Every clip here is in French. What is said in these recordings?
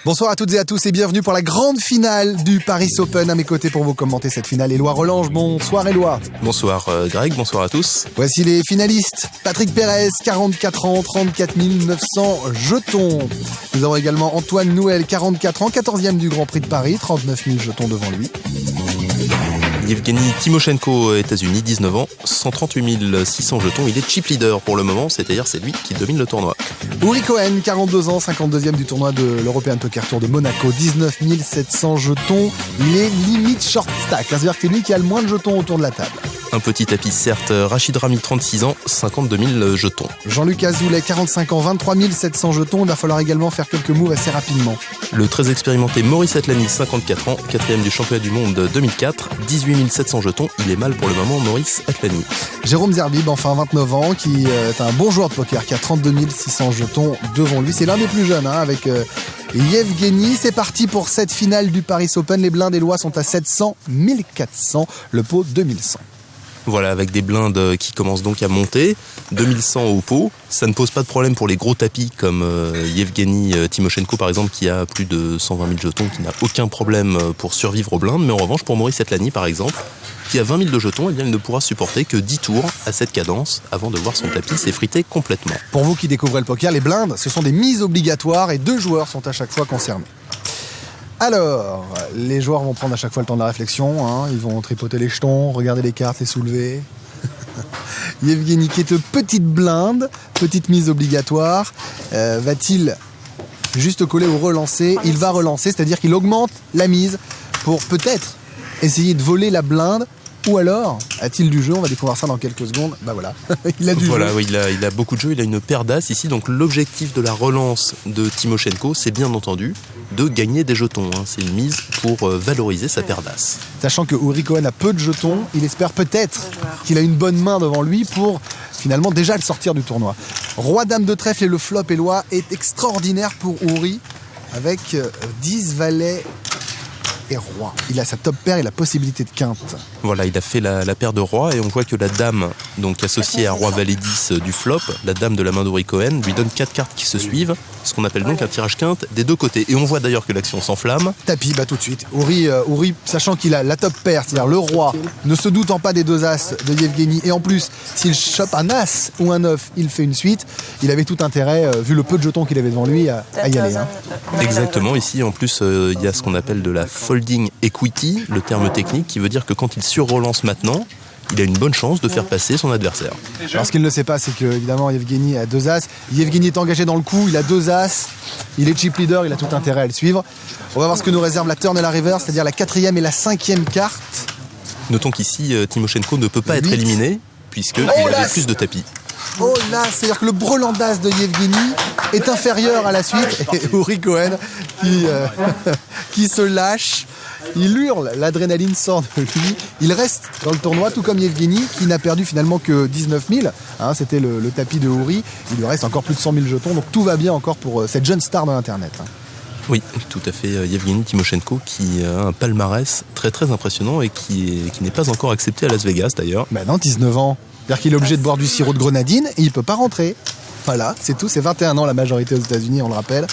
Bonsoir à toutes et à tous et bienvenue pour la grande finale du Paris Open. À mes côtés pour vous commenter cette finale, Éloi Relange. Bonsoir Éloi. Bonsoir Greg, bonsoir à tous. Voici les finalistes. Patrick Pérez, 44 ans, 34 900 jetons. Nous avons également Antoine Nouel, 44 ans, 14e du Grand Prix de Paris, 39 000 jetons devant lui. Yevgeny Timoshenko, États-Unis, 19 ans, 138 600 jetons. Il est chip leader pour le moment, c'est-à-dire c'est lui qui domine le tournoi. Uri Cohen, 42 ans, 52e du tournoi de l'European Poker Tour de Monaco, 19 700 jetons. Il est limite short stack, c'est-à-dire que c'est lui qui a le moins de jetons autour de la table. Un petit tapis, certes. Rachid Rami, 36 ans, 52 000 jetons. Jean-Luc Azoulay, 45 ans, 23 700 jetons. Il va falloir également faire quelques moves assez rapidement. Le très expérimenté Maurice Atlani, 54 ans, 4e du championnat du monde 2004, 18 700 jetons. Il est mal pour le moment, Maurice Atlani. Jérôme Zerbib, enfin 29 ans, qui est un bon joueur de poker, qui a 32 600 jetons devant lui. C'est l'un des plus jeunes, avec Yevgeny. C'est parti pour cette finale du Paris Open. Les blindes et lois sont à 700, 1400, le pot 2100. Voilà, avec des blindes qui commencent donc à monter, 2100 au pot. Ça ne pose pas de problème pour les gros tapis comme Yevgeny Timoshenko par exemple, qui a plus de 120 000 jetons, qui n'a aucun problème pour survivre aux blindes. Mais en revanche, pour Maurice Atlani par exemple, qui a 20 000 de jetons, eh bien, il ne pourra supporter que 10 tours à cette cadence avant de voir son tapis s'effriter complètement. Pour vous qui découvrez le poker, les blindes, ce sont des mises obligatoires et 2 joueurs sont à chaque fois concernés. Alors, les joueurs vont prendre à chaque fois le temps de la réflexion, ils vont tripoter les jetons, regarder les cartes, les soulever. Yevgeny qui est de petite blinde, petite mise obligatoire, va-t-il juste coller ou relancer? Il va relancer, c'est-à-dire qu'il augmente la mise pour peut-être essayer de voler la blinde. Ou alors, a-t-il du jeu? On va découvrir ça dans quelques secondes. Bah voilà, il a du jeu. Voilà, oui, il a beaucoup de jeu, il a une paire d'as ici. Donc l'objectif de la relance de Timoshenko, c'est bien entendu de gagner des jetons. C'est une mise pour valoriser sa paire d'as. Sachant que Uri Cohen a peu de jetons, il espère peut-être qu'il a une bonne main devant lui pour finalement déjà le sortir du tournoi. Roi, dame de trèfle et le flop Éloi est extraordinaire pour Uri avec 10 valets et roi. Il a sa top paire et la possibilité de quinte. Voilà, il a fait la paire de roi et on voit que la dame, donc associée à roi valet 10 du flop, la dame de la main d'Uri Cohen, lui donne 4 cartes qui se suivent, ce qu'on appelle donc un tirage quinte des deux côtés. Et on voit d'ailleurs que l'action s'enflamme. Tapis, tout de suite. Uri, sachant qu'il a la top paire, c'est-à-dire le roi, ne se doutant pas des 2 as de Yevgeny, et en plus, s'il chope un as ou un 9, il fait une suite. Il avait tout intérêt, vu le peu de jetons qu'il avait devant lui, à y aller. Exactement, ici en plus, il y a ce qu'on appelle de la folding equity, le terme technique, qui veut dire que quand il surrelance maintenant, il a une bonne chance de faire passer son adversaire. Alors ce qu'il ne sait pas, c'est que évidemment Yevgeny a 2 as. Yevgeny est engagé dans le coup, il a 2 as. Il est chip leader, il a tout intérêt à le suivre. On va voir ce que nous réserve la turn et la river, c'est-à-dire la 4e et la 5e carte. Notons qu'ici, Timoshenko ne peut pas être éliminé, puisqu'il avait plus de tapis. Oh là, c'est-à-dire que le brelan d'as de Yevgeny est inférieur à la suite. Et Uri Cohen qui se lâche. Il hurle, l'adrénaline sort de lui. Il reste dans le tournoi, tout comme Yevgeny, qui n'a perdu finalement que 19 000. C'était le tapis de Uri. Il lui reste encore plus de 100 000 jetons, donc tout va bien encore pour cette jeune star de l'Internet. Oui, tout à fait. Yevgeny Timoshenko qui a un palmarès très très impressionnant et qui n'est pas encore accepté à Las Vegas d'ailleurs. Ben non, 19 ans. C'est-à-dire qu'il est obligé de boire du sirop de grenadine et il ne peut pas rentrer. Voilà, c'est tout. C'est 21 ans la majorité aux États-Unis, on le rappelle.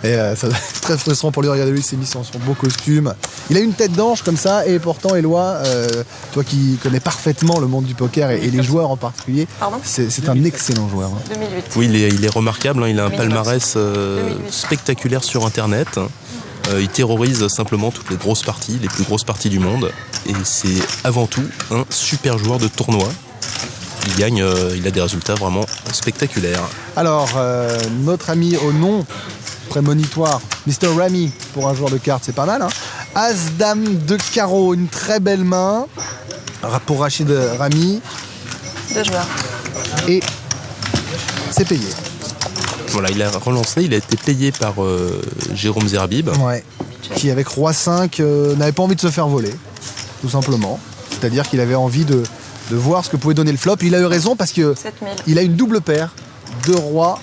Et ça doit être très frustrant pour lui. Regardez lui, il s'est mis son beau costume. Il a une tête d'ange comme ça, et pourtant, Éloi, toi qui connais parfaitement le monde du poker et les joueurs en particulier, c'est un excellent joueur. 2008. Oui, il est remarquable. Il a un palmarès spectaculaire sur Internet. Il terrorise simplement toutes les grosses parties, les plus grosses parties du monde. Et c'est avant tout un super joueur de tournoi. Il gagne, il a des résultats vraiment spectaculaires. Alors, notre ami au nom prémonitoire, Mr. Rami, pour un joueur de cartes, c'est pas mal. As-Dame de carreau, une très belle main pour Rachid Rami. 2 joueurs. Et c'est payé. Voilà, il a relancé, il a été payé par Jérôme Zerbib. Ouais. Qui, avec Roi 5, n'avait pas envie de se faire voler, tout simplement. C'est-à-dire qu'il avait envie de voir ce que pouvait donner le flop. Il a eu raison parce qu'il a une double paire, 2 rois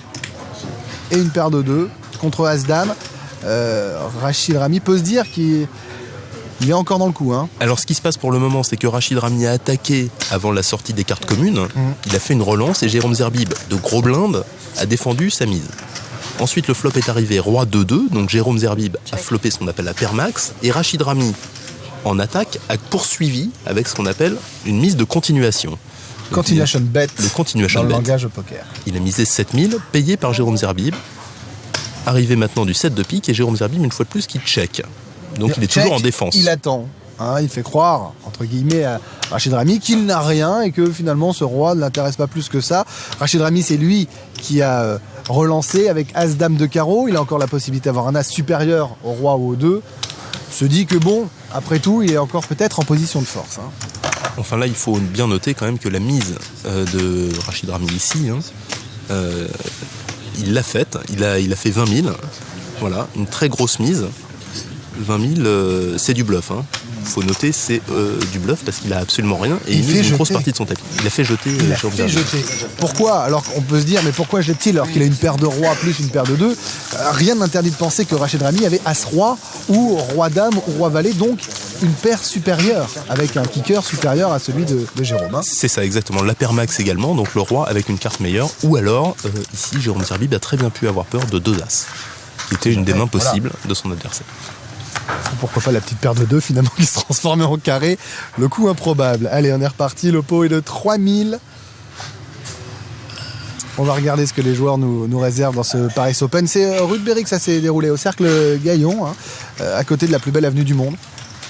et une paire de 2 contre As-Dame. Rachid Rami peut se dire qu'il est encore dans le coup. Alors ce qui se passe pour le moment, c'est que Rachid Rami a attaqué avant la sortie des cartes communes. Il a fait une relance et Jérôme Zerbib, de gros blindes, a défendu sa mise. Ensuite, le flop est arrivé roi 2-2, donc Jérôme Zerbib a floppé ce qu'on appelle la paire max, et Rachid Rami, en attaque, a poursuivi avec ce qu'on appelle une mise de continuation. Continuation bet, le continuation dans le bet. langage poker. Il a misé 7000, payé par Jérôme Zerbib. Arrivé maintenant du 7 de pique, et Jérôme Zerbib, une fois de plus, qui check. Donc il est Check, toujours en défense. Il attend. Il fait croire, entre guillemets, à Rachid Rami qu'il n'a rien et que finalement ce roi ne l'intéresse pas plus que ça. Rachid Rami, c'est lui qui a relancé avec As-Dame de carreau. Il a encore la possibilité d'avoir un As supérieur au roi ou au 2. Se dit que bon, après tout, il est encore peut-être en position de force. Enfin là, il faut bien noter quand même que la mise de Rachid Rami ici, il l'a faite. Il a fait 20 000. Voilà, une très grosse mise. 20 000, c'est du bluff. Il faut noter, c'est du bluff parce qu'il a absolument rien et il mise une grosse partie de son tapis. Il a fait jeter. Pourquoi? Alors qu'on peut se dire, mais pourquoi jette-t-il alors qu'il a une paire de rois plus une paire de 2? Rien n'interdit de penser que Rachid Rami avait As-Roi ou Roi-Dame ou Roi-Valet, donc une paire supérieure, avec un kicker supérieur à celui de Jérôme. C'est ça, exactement. La paire max également, donc le roi avec une carte meilleure. Ou alors, ici, Jérôme Zerbib a très bien pu avoir peur de 2 As, qui était une des mains possibles de son adversaire. Pourquoi pas la petite paire de 2 finalement qui se transformait en carré. Le coup improbable. Allez, on est reparti. Le pot est de 3000. On va regarder ce que les joueurs nous réservent dans ce Paris Open. C'est rue de Berry que ça s'est déroulé, au Cercle Gaillon, à côté de la plus belle avenue du monde,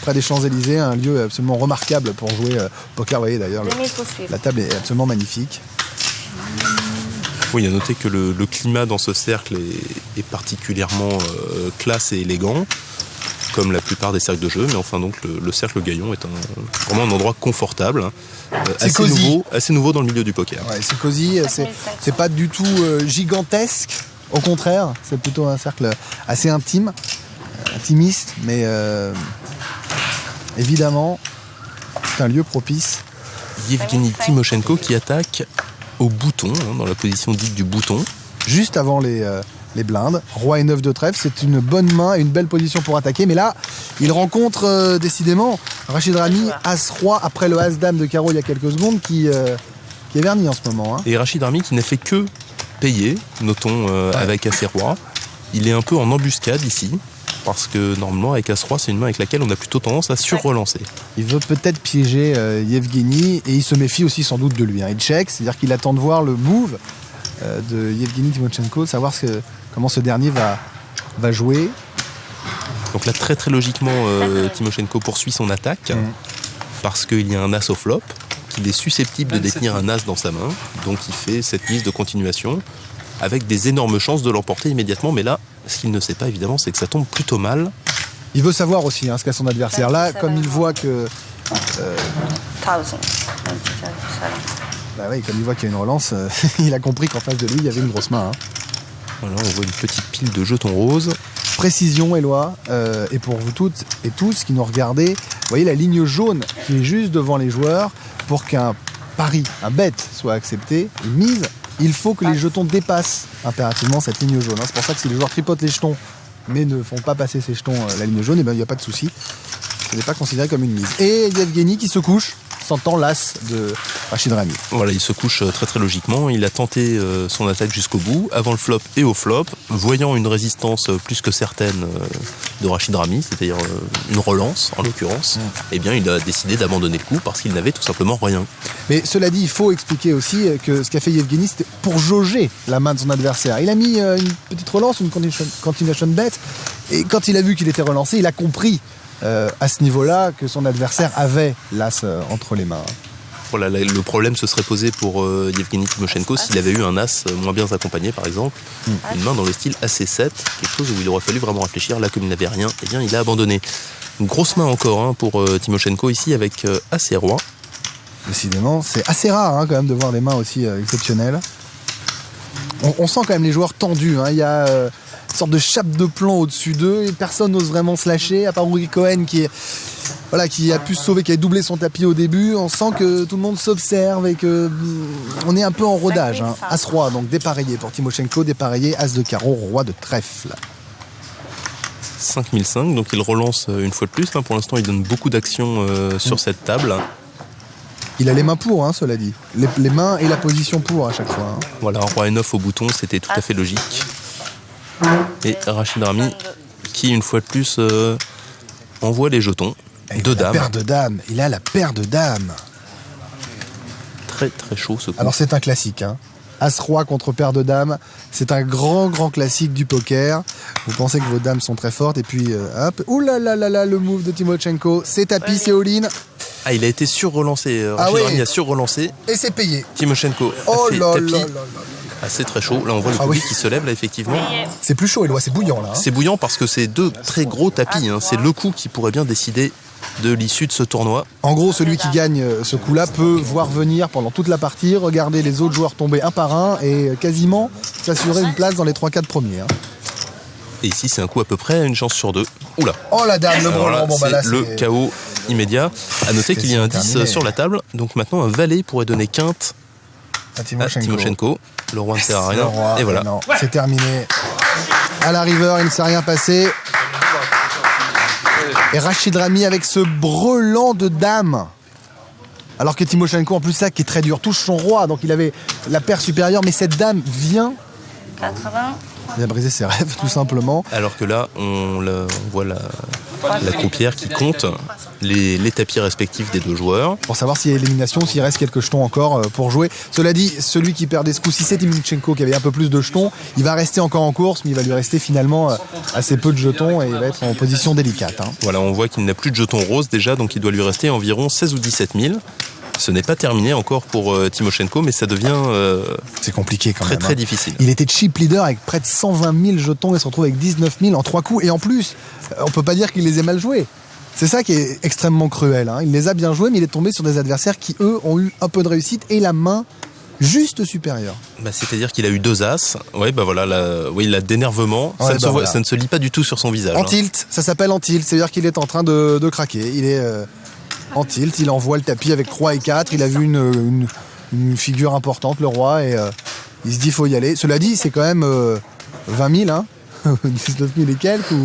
près des Champs-Élysées, un lieu absolument remarquable pour jouer poker. Vous voyez d'ailleurs, la table est absolument magnifique. Oui, il y a noté que le climat dans ce cercle est particulièrement classe et élégant, comme la plupart des cercles de jeu, mais enfin donc le cercle Gaillon est vraiment un endroit confortable, assez nouveau dans le milieu du poker. Ouais, c'est cosy, c'est pas du tout gigantesque, au contraire, c'est plutôt un cercle assez intime, intimiste, mais évidemment c'est un lieu propice. Yevgeny Timoshenko qui attaque au bouton, dans la position dite du bouton. Juste avant les blindes, roi et 9 de trèfle, c'est une bonne main et une belle position pour attaquer, mais là, il rencontre décidément Rachid Rami, As-Roi, après le As-Dame de carreau il y a quelques secondes, qui est verni en ce moment. Et Rachid Rami qui n'a fait que payer, notons, avec As-Roi. Il est un peu en embuscade ici, parce que normalement, avec As-Roi, c'est une main avec laquelle on a plutôt tendance à sur-relancer. Il veut peut-être piéger Yevgeny, et il se méfie aussi sans doute de lui. Il check, c'est-à-dire qu'il attend de voir le move de Yevgeny Timoshenko, savoir comment ce dernier va jouer. Donc là, très très logiquement, Timoshenko poursuit son attaque, parce qu'il y a un As au flop, qu'il est susceptible de détenir un As dans sa main, donc il fait cette mise de continuation, avec des énormes chances de l'emporter immédiatement, mais là, ce qu'il ne sait pas évidemment, c'est que ça tombe plutôt mal. Il veut savoir aussi ce qu'a son adversaire. Là, comme il voit que... comme il voit qu'il y a une relance, il a compris qu'en face de lui, il y avait une grosse main. Voilà, on voit une petite pile de jetons roses. Précision, Éloi, et pour vous toutes et tous qui nous regardez, vous voyez la ligne jaune qui est juste devant les joueurs. Pour qu'un pari, un bet soit accepté, une mise, il faut que les jetons dépassent impérativement cette ligne jaune. C'est pour ça que si les joueurs tripotent les jetons mais ne font pas passer ces jetons la ligne jaune, il n'y a pas de souci. Ce n'est pas considéré comme une mise. Et Yevgeny qui se couche, sentant l'as de Rachid Rami. Voilà, il se couche très très logiquement. Il a tenté son attaque jusqu'au bout, avant le flop et au flop, voyant une résistance plus que certaine de Rachid Rami, c'est-à-dire une relance en l'occurrence, eh bien il a décidé d'abandonner le coup parce qu'il n'avait tout simplement rien. Mais cela dit, il faut expliquer aussi que ce qu'a fait Yevgeny, c'était pour jauger la main de son adversaire. Il a mis une petite relance, une continuation bet, et quand il a vu qu'il était relancé, il a compris à ce niveau-là que son adversaire avait l'as entre les mains. Voilà, le problème se serait posé pour Yevgeny Timoshenko s'il avait eu un as moins bien accompagné par exemple, une main dans le style AC7, quelque chose où il aurait fallu vraiment réfléchir. Là, comme il n'avait rien, eh bien il a abandonné. Une grosse main encore pour Timoshenko ici avec As-Roi. Décidément, c'est assez rare quand même de voir des mains aussi exceptionnelles. On sent quand même les joueurs tendus. Il y a une sorte de chape de plomb au-dessus d'eux et personne n'ose vraiment se lâcher, à part Uri Cohen qui a pu se sauver, qui a doublé son tapis au début. On sent que tout le monde s'observe et que on est un peu en rodage. As-Roi, donc dépareillé pour Timoshenko, dépareillé As de carreau, roi de trèfle. 5005, donc il relance une fois de plus. Pour l'instant, il donne beaucoup d'actions sur cette table. Il a les mains pour, cela dit. Les mains et la position pour à chaque fois. Voilà, roi et 9 au bouton, c'était tout à fait logique. Et Rachid Rami qui, une fois de plus, envoie les jetons. Et De la dames. paire de dames. Il a la paire de dames. Très très chaud ce coup. Alors c'est un classique, hein. As-Roi contre paire de dames, c'est un grand classique du poker. Vous pensez que vos dames sont très fortes et puis hop, ouh là là là là, le move de Timoshenko, c'est tapis, c'est all-in Ah, il a été sur-relancé. Rachid Rami a sur-relancé. et c'est payé. Timoshenko Oh a fait là tapis. là là là. Ah, c'est très chaud. Là, on voit le Ah public oui. qui se lève, là, effectivement. C'est plus chaud, Éloi, c'est bouillant là. Hein. C'est bouillant parce que c'est deux très gros tapis. Hein. C'est le coup qui pourrait bien décider de l'issue de ce tournoi. En gros, celui qui gagne ce coup-là peut voir venir pendant toute la partie, regarder les autres joueurs tomber un par un et quasiment s'assurer une place dans les 3-4 premiers. Hein. Et ici, c'est un coup à peu près une chance sur deux. Oula. Oh la dame, le Alors là, brelan, bon bah là c'est le c'est... chaos immédiat. À noter qu'il y a un 10 terminé. sur la table. Donc maintenant, un valet pourrait donner quinte à à Timoshenko. Timoshenko. Le roi ne sert à Le rien. roi, Et voilà. non, c'est terminé. À la river, il ne s'est rien passé. Et Rachid Rami avec ce brelan de dames. Alors que Timoshenko, en plus ça, qui est très dur, touche son roi, donc il avait la paire supérieure, mais cette dame vient 80. briser ses rêves, tout simplement. Alors que là, on voit la croupière qui compte les tapis respectifs des deux joueurs. Pour savoir s'il y a élimination, s'il reste quelques jetons encore pour jouer. Cela dit, celui qui perdait ce coup, si c'est Timoshenko qui avait un peu plus de jetons, il va rester encore en course, mais il va lui rester finalement assez peu de jetons et il va être en position délicate. Hein. Voilà, on voit qu'il n'a plus de jetons roses déjà, donc il doit lui rester environ 16 ou 17 000. Ce n'est pas terminé encore pour Timoshenko, mais ça devient C'est compliqué quand très même. très hein. difficile. Il était chip leader avec près de 120 000 jetons et se retrouve avec 19 000 en 3 coups. Et en plus, on peut pas dire qu'il les ait mal joués. C'est ça qui est extrêmement cruel. Hein. Il les a bien joués, mais il est tombé sur des adversaires qui, eux, ont eu un peu de réussite et la main juste supérieure. Bah, c'est-à-dire qu'il a eu deux as. Ouais, bah voilà, il a d'énervement. Ouais, voilà. Ça ne se lit pas du tout sur son visage. En hein. tilt, ça s'appelle en tilt. C'est-à-dire qu'il est en train de craquer. Il est en tilt, il envoie le tapis avec 3 et 4. Il a vu une figure importante, le roi, et il se dit faut y aller. Cela dit, c'est quand même 20 000, hein 19 000 et quelques, ou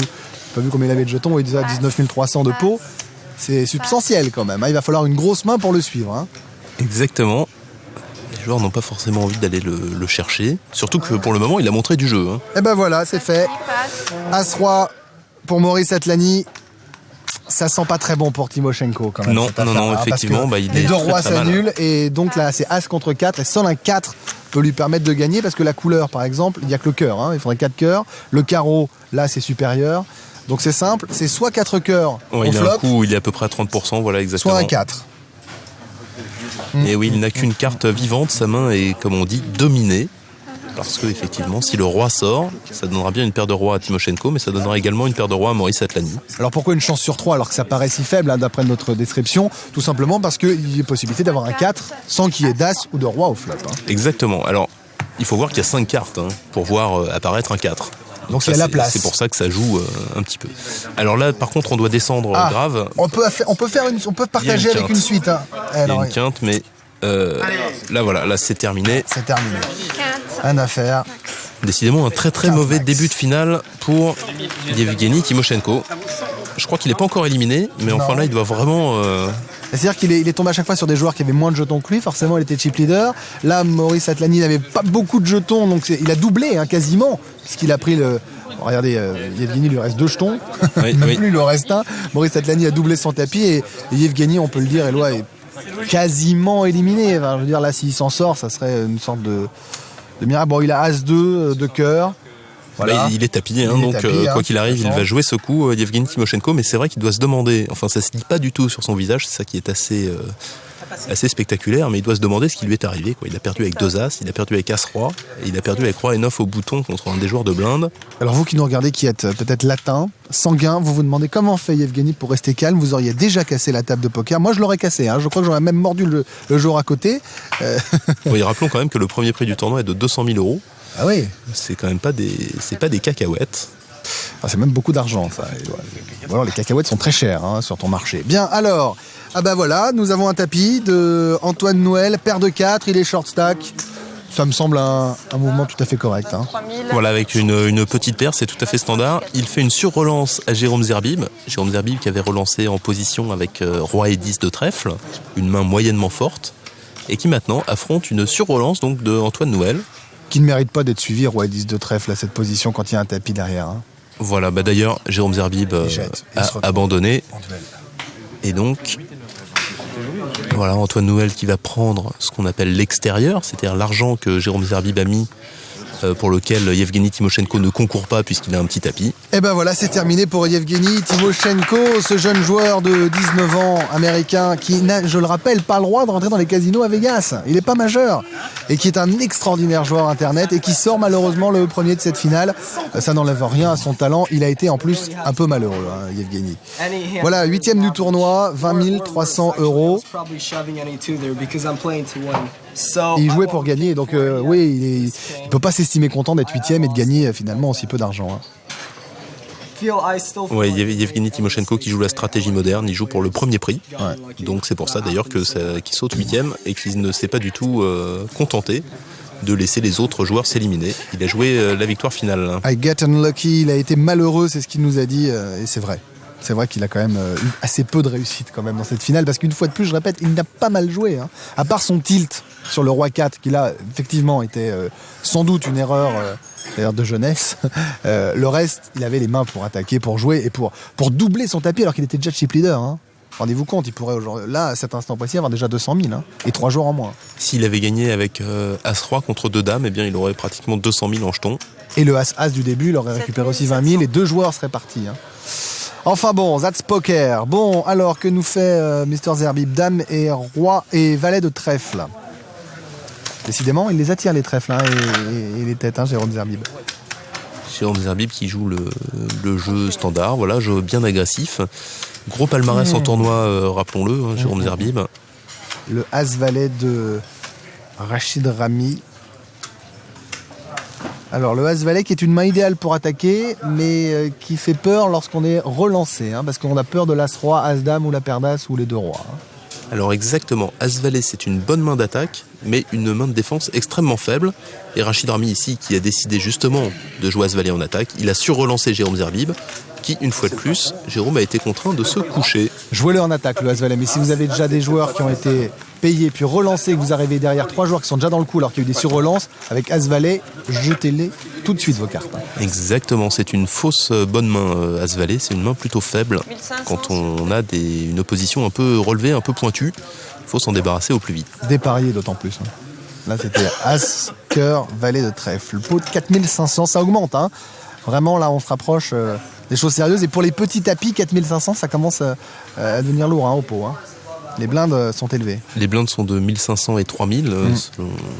pas vu combien il avait de jetons, il disait 19 300 de pot. C'est substantiel quand même. Hein. Il va falloir une grosse main pour le suivre. Hein. Exactement. Les joueurs n'ont pas forcément envie d'aller le chercher. Surtout que pour le moment, il a montré du jeu. Hein. Et ben voilà, c'est fait. As-Roi pour Maurice Atlani. Ça sent pas très bon pour Timoshenko quand même. Non, cette non, affaire-là, non, parce effectivement, que bah, il les est deux très, rois très mal. s'annulent et donc là c'est As contre 4 et seul un 4 peut lui permettre de gagner parce que la couleur par exemple, il n'y a que le cœur, hein, il faudrait 4 cœurs. Le carreau, là c'est supérieur. Donc c'est simple, c'est soit 4 cœurs Ouais, au il a un flop, coup, il est à peu près à 30%, voilà exactement. soit un 4. Et oui, il n'a qu'une carte vivante, sa main est, comme on dit, dominée. Parce que, effectivement, si le roi sort, ça donnera bien une paire de rois à Timoshenko, mais ça donnera également une paire de rois à Maurice Atlani. Alors pourquoi une chance sur 3 alors que ça paraît si faible hein, d'après notre description? Tout simplement parce qu'il y a possibilité d'avoir un 4 sans qu'il y ait d'As ou de roi au flop. Hein. Exactement. Alors, il faut voir qu'il y a 5 cartes hein, pour voir apparaître un 4. Donc Ça, il y a la c'est- place. C'est pour ça que ça joue un petit peu. Alors là, par contre, on doit descendre grave. On peut partager avec quinte. une suite. Hein. Il y a Alors, une quinte, mais là, voilà, là, c'est terminé. c'est terminé. Un affaire. Décidément, un très très Quinte mauvais max. début de finale pour Yevgeny Timoshenko. Je crois qu'il n'est pas encore éliminé, mais enfin Non. là, il doit vraiment... C'est-à-dire qu'il est tombé à chaque fois sur des joueurs qui avaient moins de jetons que lui. Forcément, il était chip leader. Là, Maurice Atlani n'avait pas beaucoup de jetons, donc il a doublé hein, quasiment, puisqu'il a pris le. Bon, regardez, Yevgeny lui reste 2 jetons. Oui, Même oui. plus, il lui en reste un. Maurice Atlani a doublé son tapis et Yevgeny, on peut le dire, Éloi est quasiment éliminé. Enfin, je veux dire, là, s'il s'en sort, ça serait une sorte de miracle. Bon, il a As-2 de cœur. Voilà. Là, il est tapis, hein, Il est donc tapis, hein, quoi qu'il arrive, il franchement. va jouer ce coup, Yevgeny Timoshenko, mais c'est vrai qu'il doit se demander, enfin ça se lit pas du tout sur son visage, c'est ça qui est assez spectaculaire, mais il doit se demander ce qui lui est arrivé. Quoi. Il a perdu avec 2 As, il a perdu avec As-Roi, et il a perdu avec Roi et 9 au bouton contre un des joueurs de blinde. Alors vous qui nous regardez, qui êtes peut-être latin, sanguin, vous vous demandez comment fait Yevgeny pour rester calme. Vous auriez déjà cassé la table de poker. Moi, je l'aurais cassé. Hein. Je crois que j'aurais même mordu le joueur à côté. Oui, rappelons quand même que le premier prix du tournoi est de 200 000 €. Ah oui, C'est quand même pas des cacahuètes. ah, c'est même beaucoup d'argent, ça. Ou alors les cacahuètes sont très chères hein, sur ton marché. Bien, alors, ah bah voilà, nous avons un tapis de Antoine Noël, paire de 4, il est short stack. Ça me semble un mouvement tout à fait correct. Hein. 3000. Voilà, avec une petite paire, c'est tout à fait standard. Il fait une sur-relance à Jérôme Zerbib. Jérôme Zerbib qui avait relancé en position avec Roi et 10 de trèfle, une main moyennement forte, et qui maintenant affronte une sur-relance donc de Antoine Noël. qui ne mérite pas d'être suivi, roi 10 de trèfle à cette position quand il y a un tapis derrière. Hein. Voilà, d'ailleurs, Jérôme Zerbib a abandonné. Et donc, voilà, Antoine Nouel qui va prendre ce qu'on appelle l'extérieur, c'est-à-dire l'argent que Jérôme Zerbib a mis pour lequel Yevgeny Timoshenko ne concourt pas puisqu'il a un petit tapis. Et ben voilà, c'est terminé pour Yevgeny Timoshenko, ce jeune joueur de 19 ans américain qui n'a, je le rappelle, pas le droit de rentrer dans les casinos à Vegas. Il n'est pas majeur et qui est un extraordinaire joueur internet et qui sort malheureusement le premier de cette finale. Ça n'enlève rien à son talent. Il a été en plus un peu malheureux, hein, Yevgeny. Voilà, 8e du tournoi, 20 300 €. Il jouait pour gagner, donc oui, il ne peut pas s'estimer content d'être 8e et de gagner finalement aussi peu d'argent. Hein. Ouais, Yevgeny Timoshenko qui joue la stratégie moderne, il joue pour le premier prix. Ouais. Donc c'est pour ça d'ailleurs qu'il saute 8e et qu'il ne s'est pas du tout contenté de laisser les autres joueurs s'éliminer. Il a joué la victoire finale. I get unlucky, il a été malheureux, c'est ce qu'il nous a dit, et c'est vrai. C'est vrai qu'il a quand même eu assez peu de réussite quand même dans cette finale, parce qu'une fois de plus, je répète, il n'a pas mal joué. Hein. À part son tilt sur le roi 4, qui là, effectivement, était sans doute une erreur d'ailleurs de jeunesse, le reste, il avait les mains pour attaquer, pour jouer et pour doubler son tapis alors qu'il était déjà chip leader. Hein. Rendez-vous compte, il pourrait aujourd'hui, là, à cet instant précis, avoir déjà 200 000 hein, et 3 jours en moins. S'il avait gagné avec As-Roi contre 2 dames, eh bien, il aurait pratiquement 200 000 en jetons. Et le As-As du début, il aurait récupéré aussi 20 000 et 2 joueurs seraient partis. Hein. Enfin bon, that's poker. Bon, alors que nous fait Mr Zerbib, dame et roi et valet de trèfle. Décidément, il les attire les trèfles hein, et les têtes, hein, Jérôme Zerbib. Jérôme Zerbib qui joue le jeu standard, voilà, jeu bien agressif. Gros palmarès en tournoi, rappelons-le, hein, Jérôme Zerbib. Le As-Valet de Rachid Rami. Alors le As-Valet qui est une main idéale pour attaquer, mais qui fait peur lorsqu'on est relancé, hein, parce qu'on a peur de l'As-Roi, As-Dame ou la paire d'As ou les deux rois. Hein. Alors exactement, As-Valet c'est une bonne main d'attaque, mais une main de défense extrêmement faible. Et Rachid Rami ici, qui a décidé justement de jouer As-Valet en attaque, il a sur-relancé Jérôme Zerbib, qui, une fois de plus, Jérôme a été contraint de se coucher. Jouez-le en attaque, le As-Valet, mais si vous avez déjà des joueurs qui ont été payés puis relancés, que vous arrivez derrière 3 joueurs qui sont déjà dans le coup alors qu'il y a eu des sur-relances, avec As-Valet, jetez-les tout de suite vos cartes. Exactement, c'est une fausse bonne main As-Valet, c'est une main plutôt faible. Quand on a une opposition un peu relevée, un peu pointue, il faut s'en débarrasser au plus vite. Déparier d'autant plus. Hein. Là c'était As, Cœur, Valet de trèfle. Le pot de 4500, ça augmente. Hein. Vraiment là on se rapproche des choses sérieuses. Et pour les petits tapis, 4500, ça commence à devenir lourd hein, au pot. Hein. Les blindes sont élevées. Les blindes sont de 1500 et 3000,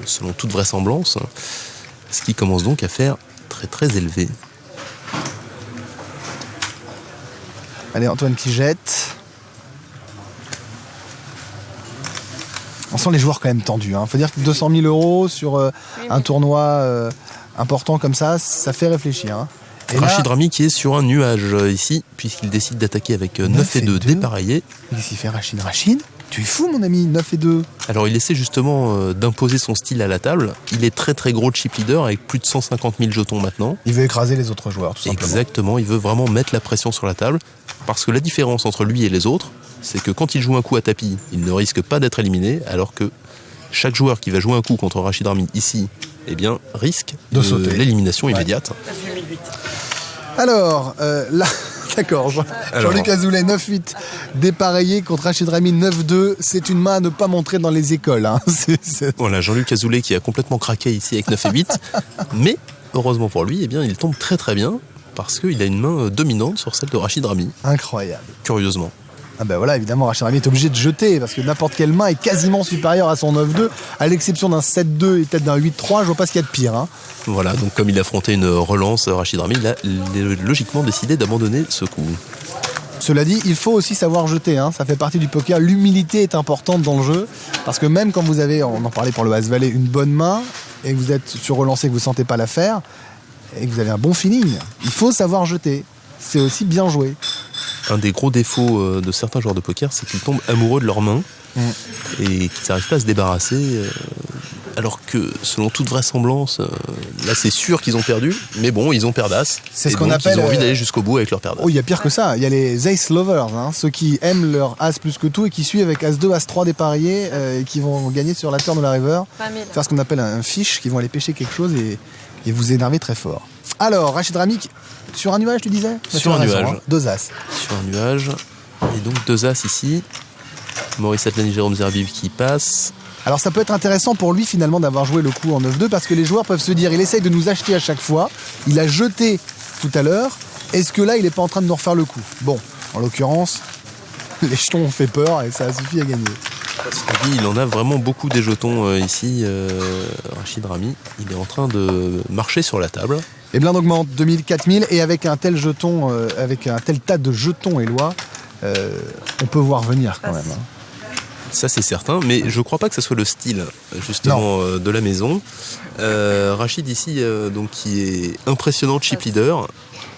selon toute vraisemblance. Ce qui commence donc à faire très très élevé. Allez, Antoine qui jette. On sent les joueurs quand même tendus. Hein. Faut dire que 200 000 € sur un tournoi important comme ça fait réfléchir. Hein. Et Rachid Rami qui est sur un nuage ici, puisqu'il décide d'attaquer avec 9 et 2 dépareillés. Qu'est-ce qu'il fait Rachid, tu es fou mon ami, 9 et 2. Alors il essaie justement d'imposer son style à la table. Il est très très gros chip leader avec plus de 150 000 jetons maintenant. Il veut écraser les autres joueurs tout simplement. Exactement, il veut vraiment mettre la pression sur la table. Parce que la différence entre lui et les autres, c'est que quand il joue un coup à tapis, il ne risque pas d'être éliminé, alors que chaque joueur qui va jouer un coup contre Rachid Rami ici, eh bien, risque de sauter. L'élimination immédiate. Alors, là, d'accord, Jean-Luc Azoulay, 9-8, dépareillé contre Rachid Rami, 9-2, c'est une main à ne pas montrer dans les écoles. Hein. Voilà, Jean-Luc Azoulay qui a complètement craqué ici avec 9 et 8, mais heureusement pour lui, eh bien, il tombe très très bien, parce qu'il a une main dominante sur celle de Rachid Rami. Incroyable. Curieusement. Ah ben voilà, évidemment, Rachid Rami est obligé de jeter parce que n'importe quelle main est quasiment supérieure à son 9-2, à l'exception d'un 7-2 et peut-être d'un 8-3, je vois pas ce qu'il y a de pire. Hein. Voilà, donc comme il affrontait une relance, Rachid Rami, il a logiquement décidé d'abandonner ce coup. Cela dit, il faut aussi savoir jeter, hein. Ça fait partie du poker. L'humilité est importante dans le jeu, parce que même quand vous avez, on en parlait pour le As-Valet, une bonne main, et que vous êtes sur relancé, que vous ne sentez pas la faire, et que vous avez un bon feeling, il faut savoir jeter. C'est aussi bien joué. Un des gros défauts de certains joueurs de poker, c'est qu'ils tombent amoureux de leurs mains et qu'ils n'arrivent pas à se débarrasser Alors que, selon toute vraisemblance, là c'est sûr qu'ils ont perdu, mais bon, ils ont paire d'as. C'est ce qu'on appelle. Ils ont envie d'aller jusqu'au bout avec leur paire d'as. Oh, il y a pire que ça. Il y a les ace lovers, hein, ceux qui aiment leur as plus que tout et qui suivent avec as 2, as 3 dépareillés et qui vont gagner sur la turn de la river. Faire ce qu'on appelle un fish, qui vont aller pêcher quelque chose et vous énerver très fort. Alors, Rachid Rami, sur un nuage, tu disais? Sur un nuage. 2 as. Sur un nuage. Et donc 2 as ici. Maurice Atlani, Jérôme Zerbiv qui passe. Alors ça peut être intéressant pour lui finalement d'avoir joué le coup en 9-2 parce que les joueurs peuvent se dire il essaye de nous acheter à chaque fois, il a jeté tout à l'heure, est-ce que là il n'est pas en train de nous refaire le coup? Bon, en l'occurrence, les jetons ont fait peur et ça a suffi à gagner. Il en a vraiment beaucoup des jetons ici, Rachid Rami, il est en train de marcher sur la table. Les blindes augmentent 2000, 4000 et avec un tel jeton, avec un tel tas de jetons Éloi, on peut voir venir quand même. Hein. Ça c'est certain, mais je crois pas que ce soit le style justement de la maison. Rachid ici, donc qui est impressionnant chip leader,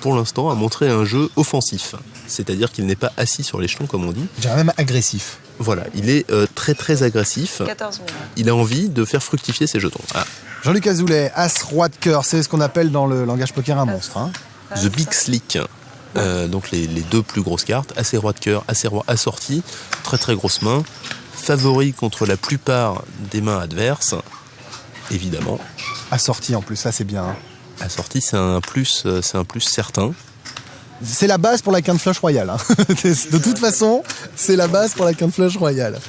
pour l'instant a montré un jeu offensif, c'est-à-dire qu'il n'est pas assis sur les jetons comme on dit. Je dirais même agressif. Voilà, il est très très agressif. 14 000. Il a envie de faire fructifier ses jetons. Ah. Jean-Luc Azoulay, as roi de cœur, c'est ce qu'on appelle dans le langage poker un monstre. Hein. The Big Slick. Donc les deux plus grosses cartes, assez roi de cœur, assez roi assorti, très très grosse main, favori contre la plupart des mains adverses, évidemment. Assorti en plus, ça c'est bien. Hein. Assorti, c'est un plus certain. C'est la base pour la quinte flush royale. Hein. De toute façon, c'est la base pour la quinte flush royale.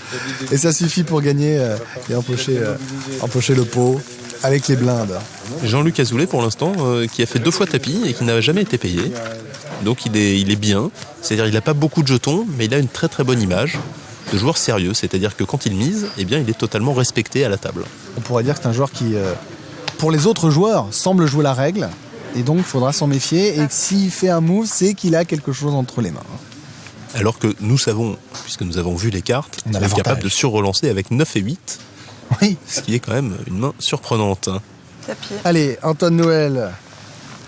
Et ça suffit pour gagner et empocher le pot avec les blindes. Jean-Luc Azoulay, pour l'instant, qui a fait 2 fois tapis et qui n'a jamais été payé. Donc il est bien. C'est-à-dire il n'a pas beaucoup de jetons, mais il a une très très bonne image de joueur sérieux. C'est-à-dire que quand il mise, eh bien, il est totalement respecté à la table. On pourrait dire que c'est un joueur qui, pour les autres joueurs, semble jouer la règle. Et donc il faudra s'en méfier. Et s'il fait un move, c'est qu'il a quelque chose entre les mains. Alors que nous savons, puisque nous avons vu les cartes, qu'il est capable de surrelancer avec 9 et 8. Oui. Ce qui est quand même une main surprenante. Tapis. Allez, Antoine Noël.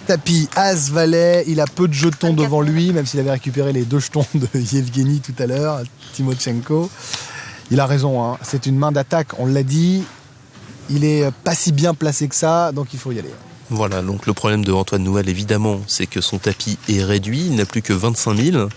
Tapis, As, Valet, il a peu de jetons devant lui, même s'il avait récupéré les 2 jetons de Yevgeny tout à l'heure, Timochenko. Il a raison, hein. C'est une main d'attaque, on l'a dit. Il est pas si bien placé que ça, donc il faut y aller. Voilà, donc le problème de Antoine Noël, évidemment, c'est que son tapis est réduit, il n'a plus que 25 000.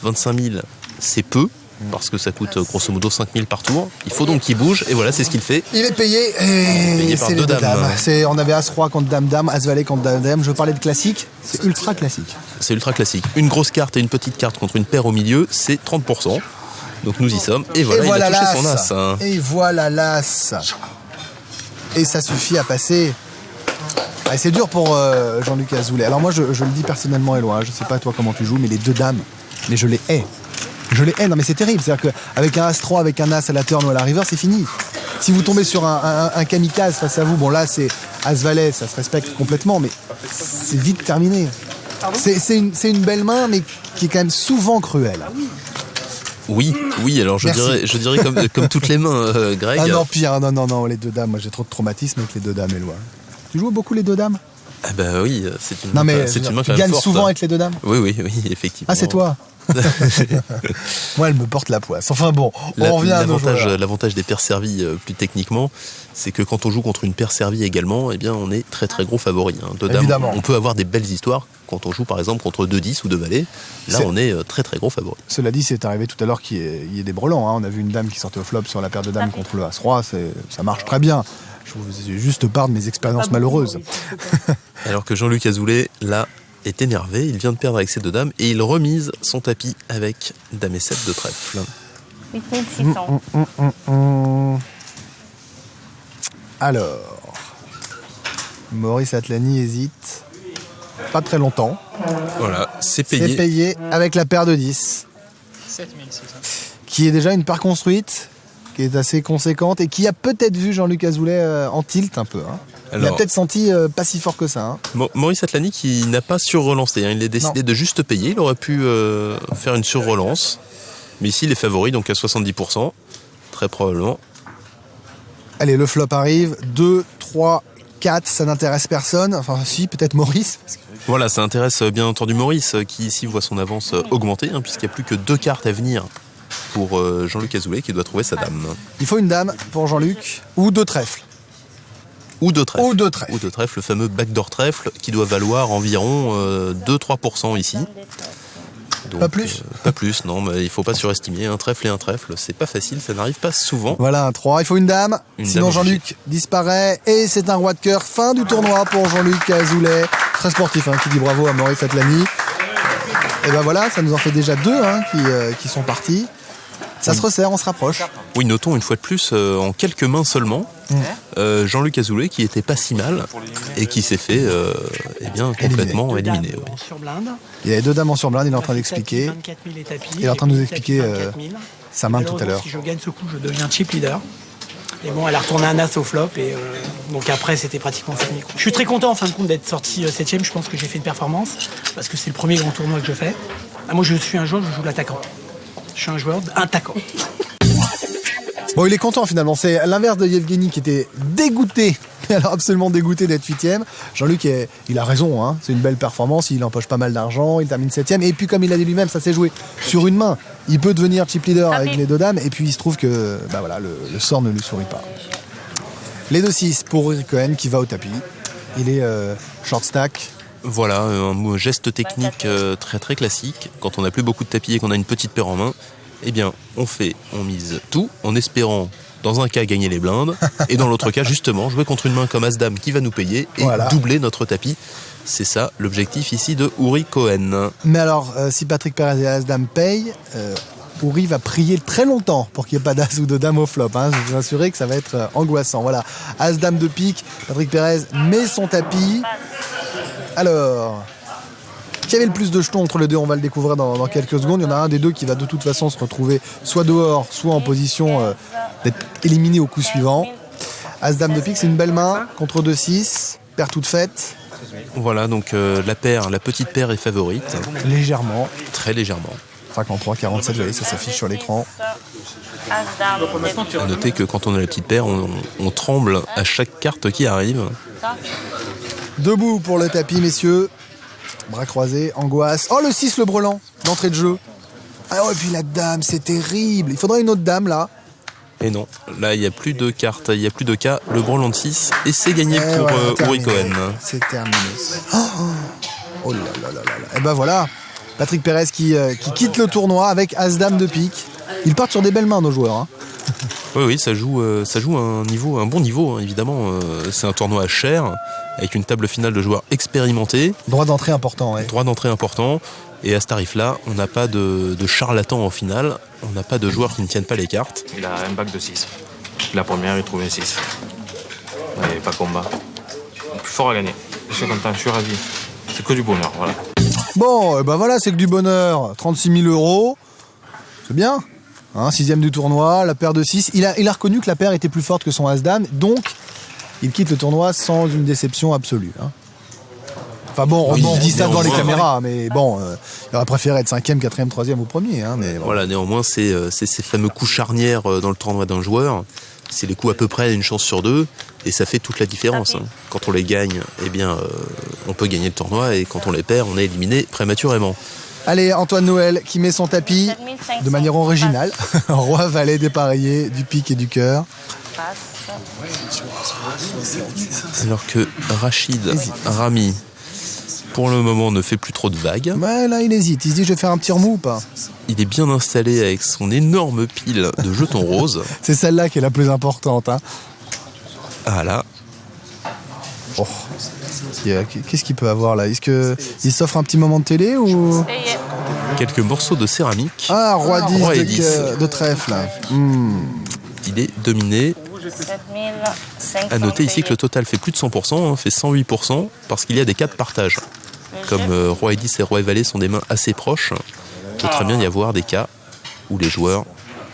25 000, c'est peu, parce que ça coûte grosso modo 5 000 par tour. Il faut donc qu'il bouge, et voilà, c'est ce qu'il fait. Il est payé, et par c'est les 2 dames. On avait As-Roi contre Dame-Dame, As-Valet contre Dame-Dame. Je parlais de classique, c'est ultra classique. C'est ultra classique. Une grosse carte et une petite carte contre une paire au milieu, c'est 30%. Donc nous y sommes, et voilà, il a touché son As. Hein. Et voilà l'As. Et ça suffit à passer. Ah, c'est dur pour Jean-Luc Azoulay. Alors moi, je le dis personnellement, Éloi, je sais pas toi comment tu joues, mais les 2 dames, mais je les hais. Je les hais, non mais c'est terrible. C'est-à-dire qu'avec un As-3, avec un As à la turn ou à la river, c'est fini. Si vous tombez sur un kamikaze face à vous, bon là c'est As-Valet, ça se respecte complètement, mais c'est vite terminé. C'est une belle main, mais qui est quand même souvent cruelle. Oui, alors je dirais comme toutes les mains, Greg. Ah non, pire, non, les 2 dames, moi j'ai trop de traumatisme avec les 2 dames, Éloi. Tu joues beaucoup les 2 dames? Ah bah oui, c'est une non, main, mais c'est une main tu quand même gagnes forte. souvent avec les 2 dames? Oui, effectivement. Ah, c'est toi. Moi, elle me porte la poisse. Enfin bon, on revient à nos joueurs. L'avantage des paires servies, plus techniquement, c'est que quand on joue contre une paire servie également, eh bien, on est très très gros favori. Hein. 2 dames, évidemment. On peut avoir des belles histoires quand on joue par exemple contre 2-10 ou 2 valets. Là, on est très très gros favori. Cela dit, c'est arrivé tout à l'heure qu'il y ait des brelans. Hein. On a vu une dame qui sortait au flop sur la paire de dames contre le As-Roi. Ça marche très bien. Je vous ai juste part de mes expériences malheureuses. Alors que Jean-Luc Azoulay, là, est énervé. Il vient de perdre avec ses 2 dames et il remise son tapis avec Dame et 7 de trèfle. 8600. Alors, Maurice Atlani hésite. Pas très longtemps. Voilà, c'est payé. C'est payé avec la paire de 10. 7600. Qui est déjà une paire construite, qui est assez conséquente et qui a peut-être vu Jean-Luc Azoulay en tilt un peu. Hein. Il a peut-être senti pas si fort que ça. Hein. Maurice Atlani qui n'a pas surrelancé. Hein. Il a décidé de juste payer. Il aurait pu faire une surrelance. Mais ici, il est favori, donc à 70%. Très probablement. Allez, le flop arrive. 2, 3, 4, ça n'intéresse personne. Enfin, si, peut-être Maurice. Voilà, ça intéresse bien entendu Maurice, qui ici voit son avance augmenter, hein, puisqu'il n'y a plus que 2 cartes à venir pour Jean-Luc Azoulay, qui doit trouver sa dame. Il faut une dame pour Jean-Luc, ou 2 trèfles. Ou de trèfle. Ou de trèfle. Ou de trèfle, le fameux backdoor trèfle qui doit valoir environ 2-3% ici. Donc, Pas plus pas plus, non, mais il faut pas surestimer. Un trèfle et un trèfle, c'est pas facile, ça n'arrive pas souvent. Voilà un 3, il faut une dame. Une Sinon dame Jean-Luc disparaît et c'est un roi de cœur. Fin du tournoi pour Jean-Luc Azoulay. Très sportif, qui dit bravo à Maurice Atlani. Et ben voilà, ça nous en fait déjà 2 qui sont partis. Ça se resserre, on se rapproche. Oui, notons une fois de plus, en quelques mains seulement, Jean-Luc Azoulay qui était pas si mal et qui s'est fait complètement éliminé. Oui. Sur blinde. Il y avait 2 dames en surblinde, il est en train d'expliquer. 24 000 et tapis. Il est en train de nous expliquer sa main tout à l'heure. Si je gagne ce coup, je deviens chip leader. Et bon, elle a retourné un as au flop et donc après c'était pratiquement fini. Je suis très content en fin de compte d'être sorti 7ème. Je pense que j'ai fait une performance parce que c'est le premier grand tournoi que je fais. Moi je suis un joueur, je joue l'attaquant. Je suis un joueur attaquant. Bon, il est content finalement. C'est l'inverse de Yevgeny qui était dégoûté, mais alors absolument dégoûté d'être 8ème. Jean-Luc, il a raison, c'est une belle performance. Il empoche pas mal d'argent, il termine 7ème. Et puis, comme il a dit lui-même, ça s'est joué sur une main. Il peut devenir chip leader avec les 2 dames. Et puis, il se trouve que le sort ne lui sourit pas. Les 2-6 pour Rory Cohen qui va au tapis. Il est short stack. Voilà, un geste technique très très classique. Quand on n'a plus beaucoup de tapis et qu'on a une petite paire en main, eh bien, on mise tout en espérant, dans un cas, gagner les blindes, et dans l'autre cas, justement, jouer contre une main comme As-Dame qui va nous payer et doubler notre tapis. C'est ça l'objectif ici de Rory Cohen. Mais alors, si Patrick Pérez et As-Dame payent, Rory va prier très longtemps pour qu'il n'y ait pas d'As ou de Dame au flop. Je vous assurer que ça va être angoissant. Voilà, As-Dame de pique, Patrick Pérez met son tapis. Alors, qui avait le plus de jetons entre les deux, on va le découvrir dans quelques secondes. Il y en a un des deux qui va de toute façon se retrouver soit dehors, soit en position d'être éliminé au coup suivant. As-Dame de pique, c'est une belle main contre 2-6, paire toute faite. Voilà, donc la petite paire est favorite. Légèrement. Très légèrement. 53-47, vous voyez, ça s'affiche sur l'écran. À noter que quand on a la petite paire, on tremble à chaque carte qui arrive. Debout pour le tapis, messieurs. Bras croisés, angoisse. Oh, le 6, le brelan, d'entrée de jeu. Ah ouais, puis la dame, c'est terrible. Il faudrait une autre dame, là. Et non, là, il n'y a plus de cartes, il n'y a plus de cas. Le brelan de 6, et c'est gagné pour Rory Cohen. C'est terminé. Oh là là là là. Et ben voilà, Patrick Pérez qui quitte le tournoi avec As-Dame de pique. Ils partent sur des belles mains, nos joueurs. Oui, ça joue un bon niveau, évidemment. C'est un tournoi cher, avec une table finale de joueurs expérimentés. Droit d'entrée important, ouais. Droit d'entrée important. Et à ce tarif-là, on n'a pas de charlatans en finale. On n'a pas de joueurs qui ne tiennent pas les cartes. Il a un bac de 6. La première, il trouve un 6. Et pas combat. Plus fort à gagner. Je suis content, je suis ravi. C'est que du bonheur, voilà. Bon, ben voilà, c'est que du bonheur. 36 000 €. C'est bien. 6ème du tournoi, la paire de 6. Il a reconnu que la paire était plus forte que son As-Dame, donc il quitte le tournoi sans une déception absolue. Enfin bon, on dit ça devant les caméras, mais bon, il aurait préféré être 5ème, 4ème, 3ème ou 1er. Mais bon. Voilà, néanmoins, c'est ces fameux coups charnières dans le tournoi d'un joueur. C'est les coups à peu près une chance sur 2, et ça fait toute la différence. Quand on les gagne, eh bien, on peut gagner le tournoi, et quand on les perd, on est éliminé prématurément. Allez, Antoine Noël qui met son tapis de manière originale. Roi, valet, dépareillé, du pique et du cœur. Alors que Rachid Rami, pour le moment, ne fait plus trop de vagues. Ouais, là, il hésite. Il se dit, je vais faire un petit remous ou pas? Il est bien installé avec son énorme pile de jetons roses. C'est celle-là qui est la plus importante. Ah là. Oh. Qu'est-ce qu'il peut avoir là? Est-ce qu'il s'offre un petit moment de télé ou... Quelques morceaux de céramique. Ah, roi 10 de trèfle. Il est dominé. À noter ici que le total fait plus de 100%, fait 108%, parce qu'il y a des cas de partage. Comme roi et 10 et roi et valet sont des mains assez proches, il peut très bien y avoir des cas où les joueurs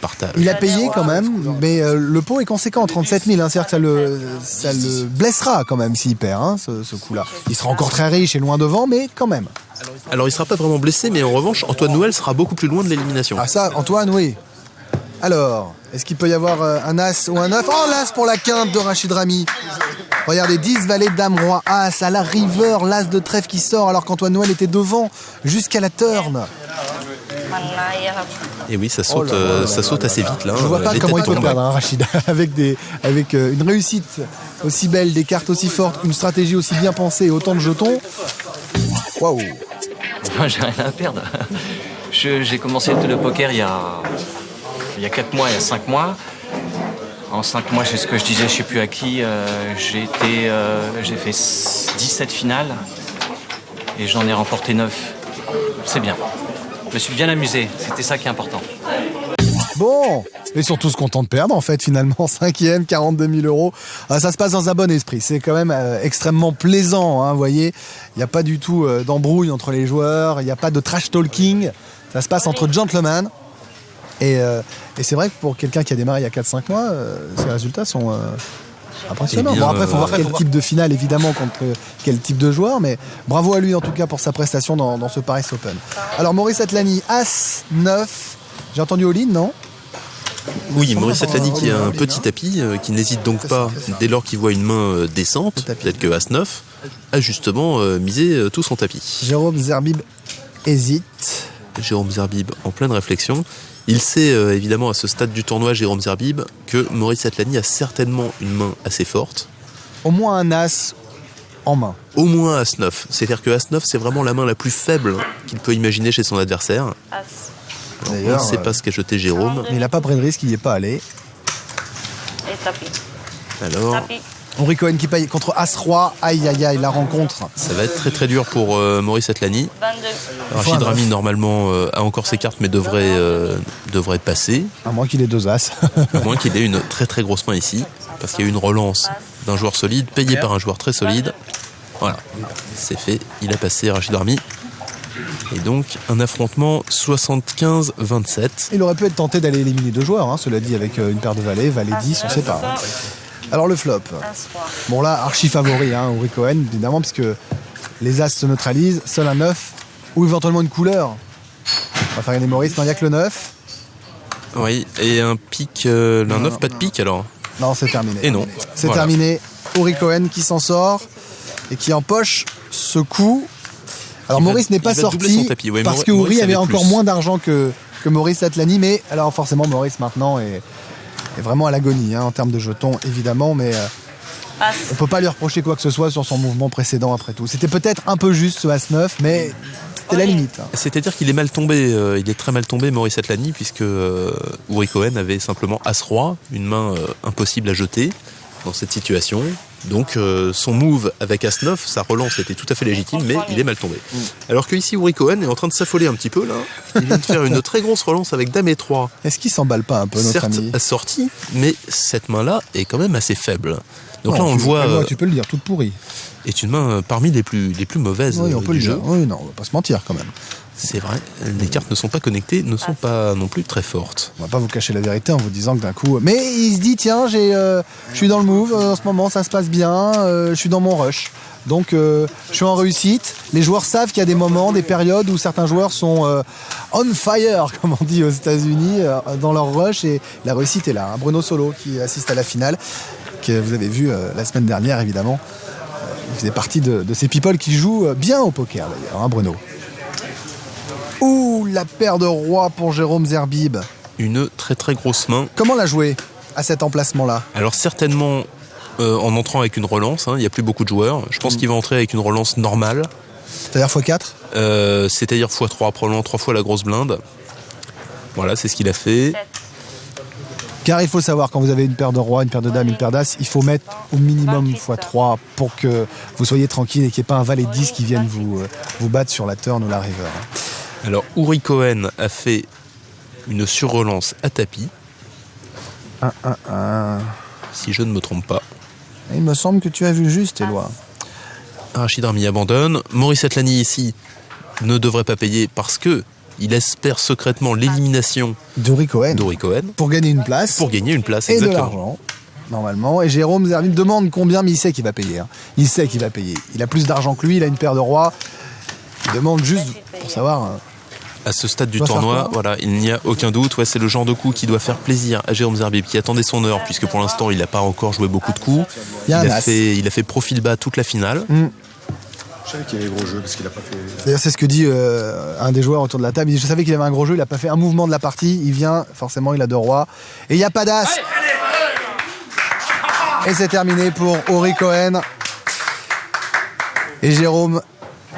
partagent. Il a payé quand même, mais le pot est conséquent, 37 000. C'est-à-dire que ça le blessera quand même s'il perd, ce coup-là. Il sera encore très riche et loin devant, mais quand même. Alors il ne sera pas vraiment blessé, mais en revanche, Antoine Noël sera beaucoup plus loin de l'élimination. Ah ça, Antoine, oui. Alors, est-ce qu'il peut y avoir un As ou un 9? Oh, l'As pour la quinte de Rachid Rami. Regardez, 10, valet, dame, roi, As. À la river, l'As de trèfle qui sort alors qu'Antoine Noël était devant jusqu'à la turn. Et oui, ça saute, ça saute assez vite là. Je vois pas Les comment il têtes peut tombent. perdre, hein, Rachid, avec une réussite aussi belle, des cartes aussi fortes, une stratégie aussi bien pensée et autant de jetons. Waouh. Moi, j'ai rien à perdre. J'ai commencé le poker il y a 4 mois, il y a 5 mois. En 5 mois, c'est ce que je disais, je sais plus à qui. J'ai fait 17 finales et j'en ai remporté 9. C'est bien. Je me suis bien amusé, c'était ça qui est important. Bon, ils sont tous contents de perdre en fait finalement, 5e, 42 000 euros. Ça se passe dans un bon esprit, c'est quand même extrêmement plaisant, hein, vous voyez. Il n'y a pas du tout d'embrouille entre les joueurs, il n'y a pas de trash talking, ça se passe entre gentlemen. Et c'est vrai que pour quelqu'un qui a démarré il y a 4-5 mois, ces résultats sont impressionnants. Eh bien, Bon, après, il faut voir quel type de finale évidemment contre quel type de joueur, mais bravo à lui en tout cas pour sa prestation dans ce Paris Open. Alors Maurice Atlani, As 9, j'ai entendu all-in, non? Oui, Maurice Atlani qui a un petit tapis, qui n'hésite donc pas, dès lors qu'il voit une main décente, peut-être que As-9, à justement miser tout son tapis. Jérôme Zerbib hésite. Jérôme Zerbib en pleine réflexion. Il sait évidemment à ce stade du tournoi, Jérôme Zerbib, que Maurice Atlani a certainement une main assez forte. Au moins un As en main. Au moins As-9. C'est-à-dire que As-9, c'est vraiment la main la plus faible qu'il peut imaginer chez son adversaire. On ne D'ailleurs, sait pas ce qu'a jeté Jérôme. mais il n'a pas pris de risque, il n'y est pas allé. Et tapis. Alors, Tapis. Henri Cohen qui paye contre As-Roi. Aïe aïe aïe, la rencontre. ça va être très très dur pour Maurice Atlani. 22. Rachid Rami, normalement, a encore ses cartes, mais devrait passer. À moins qu'il ait 2 As. À moins qu'il ait une très très grosse main ici. Parce qu'il y a eu une relance d'un joueur solide, payé par un joueur très solide. Voilà, c'est fait. Il a passé Rachid Rami. Et donc, un affrontement 75-27. Il aurait pu être tenté d'aller éliminer 2 joueurs, hein, cela dit, avec une paire de valets, valet 10, on sait pas. Hein. Alors le flop. Bon là, archi favori, hein, Henri Cohen, évidemment, puisque les As se neutralisent, seul un 9, ou éventuellement une couleur. On va faire gagner Maurice, non, il n'y a que le 9. Oui, et un pic, un 9, pas de pic alors. Non, c'est terminé. Et non. C'est Voilà. terminé. Henri Cohen qui s'en sort et qui empoche ce coup. Alors Il va- Maurice n'est pas il va doubler son sorti tapis. Ouais, parce que Maurice Henri avait avait encore plus. moins d'argent que Maurice Atlani, mais alors forcément Maurice maintenant est vraiment à l'agonie, hein, en termes de jetons évidemment, mais As. on peut pas lui reprocher quoi que ce soit sur son mouvement précédent après tout. C'était peut-être un peu juste ce As-9, mais c'était la limite. Hein. C'est-à-dire qu'il est mal tombé, il est très mal tombé Maurice Atlani, puisque Henri Cohen avait simplement As-Roi, une main impossible à jeter dans cette situation. Donc son move avec As-9, sa relance était tout à fait légitime, mais il est mal tombé. Alors que ici Henri Cohen est en train de s'affoler un petit peu là. Il vient de faire une très grosse relance avec Dame E3. Est-ce qu'il s'emballe pas un peu, notre Certes ami? assorti, mais cette main-là est quand même assez faible. Donc Non, là on le voit, tu peux le dire, toute pourrie. est une main parmi les plus mauvaises Oui, on peut du le jeu. dire. Oui, non, on va pas se mentir quand même. C'est vrai, les cartes ne sont pas connectées, ne sont pas non plus très fortes. On va pas vous cacher la vérité en vous disant que d'un coup. Mais il se dit tiens, je suis dans le move en ce moment, ça se passe bien, je suis dans mon rush. Donc je suis en réussite. Les joueurs savent qu'il y a des moments, des périodes où certains joueurs sont on fire, comme on dit aux États-Unis, dans leur rush et la réussite est là. Hein. Bruno Solo qui assiste à la finale, que vous avez vu la semaine dernière évidemment. Il faisait partie de ces people qui jouent bien au poker d'ailleurs, hein, Bruno. Ouh, la paire de rois pour Jérôme Zerbib. Une très très grosse main. Comment la jouer à cet emplacement-là? Alors certainement en entrant avec une relance, hein, il n'y a plus beaucoup de joueurs. Je pense qu'il va entrer avec une relance normale, C'est-à-dire x4? c'est-à-dire x3, probablement 3 fois la grosse blinde. Voilà, c'est ce qu'il a fait. Car il faut savoir, quand vous avez une paire de rois, une paire de dames, une paire d'as, il faut mettre au minimum x3 pour que vous soyez tranquille et qu'il n'y ait pas un valet 10 qui vienne vous battre sur la turn ou la river. Alors Henri Cohen a fait une surrelance à tapis, si je ne me trompe pas. Il me semble que tu as vu juste, Éloi. Rachid Rami abandonne. Maurice Atlani ici ne devrait pas payer parce que il espère secrètement l'élimination D'Henri Cohen. d'Henri Cohen Pour gagner une place. pour gagner une place. Et de Exactement. l'argent, normalement. Et Jérôme Zerbib demande combien, mais il sait qu'il va payer. Hein. Il sait qu'il va payer. Il a plus d'argent que lui, il a une paire de rois. Il demande juste pour savoir. À ce stade du Doit faire tournoi, quoi voilà, il n'y a aucun doute. Ouais, c'est le genre de coup qui doit faire plaisir à Jérôme Zerbib, qui attendait son heure, puisque pour l'instant, il n'a pas encore joué beaucoup de coups. Il y a un Il as. a fait profil bas toute la finale. Je savais qu'il y avait gros jeu parce qu'il a pas fait. D'ailleurs, c'est ce que dit un des joueurs autour de la table. Il dit, je savais qu'il avait un gros jeu, il a pas fait un mouvement de la partie. Il vient, forcément, il a 2 rois. Et il n'y a pas d'as. Et c'est terminé pour Ori Cohen. Et Jérôme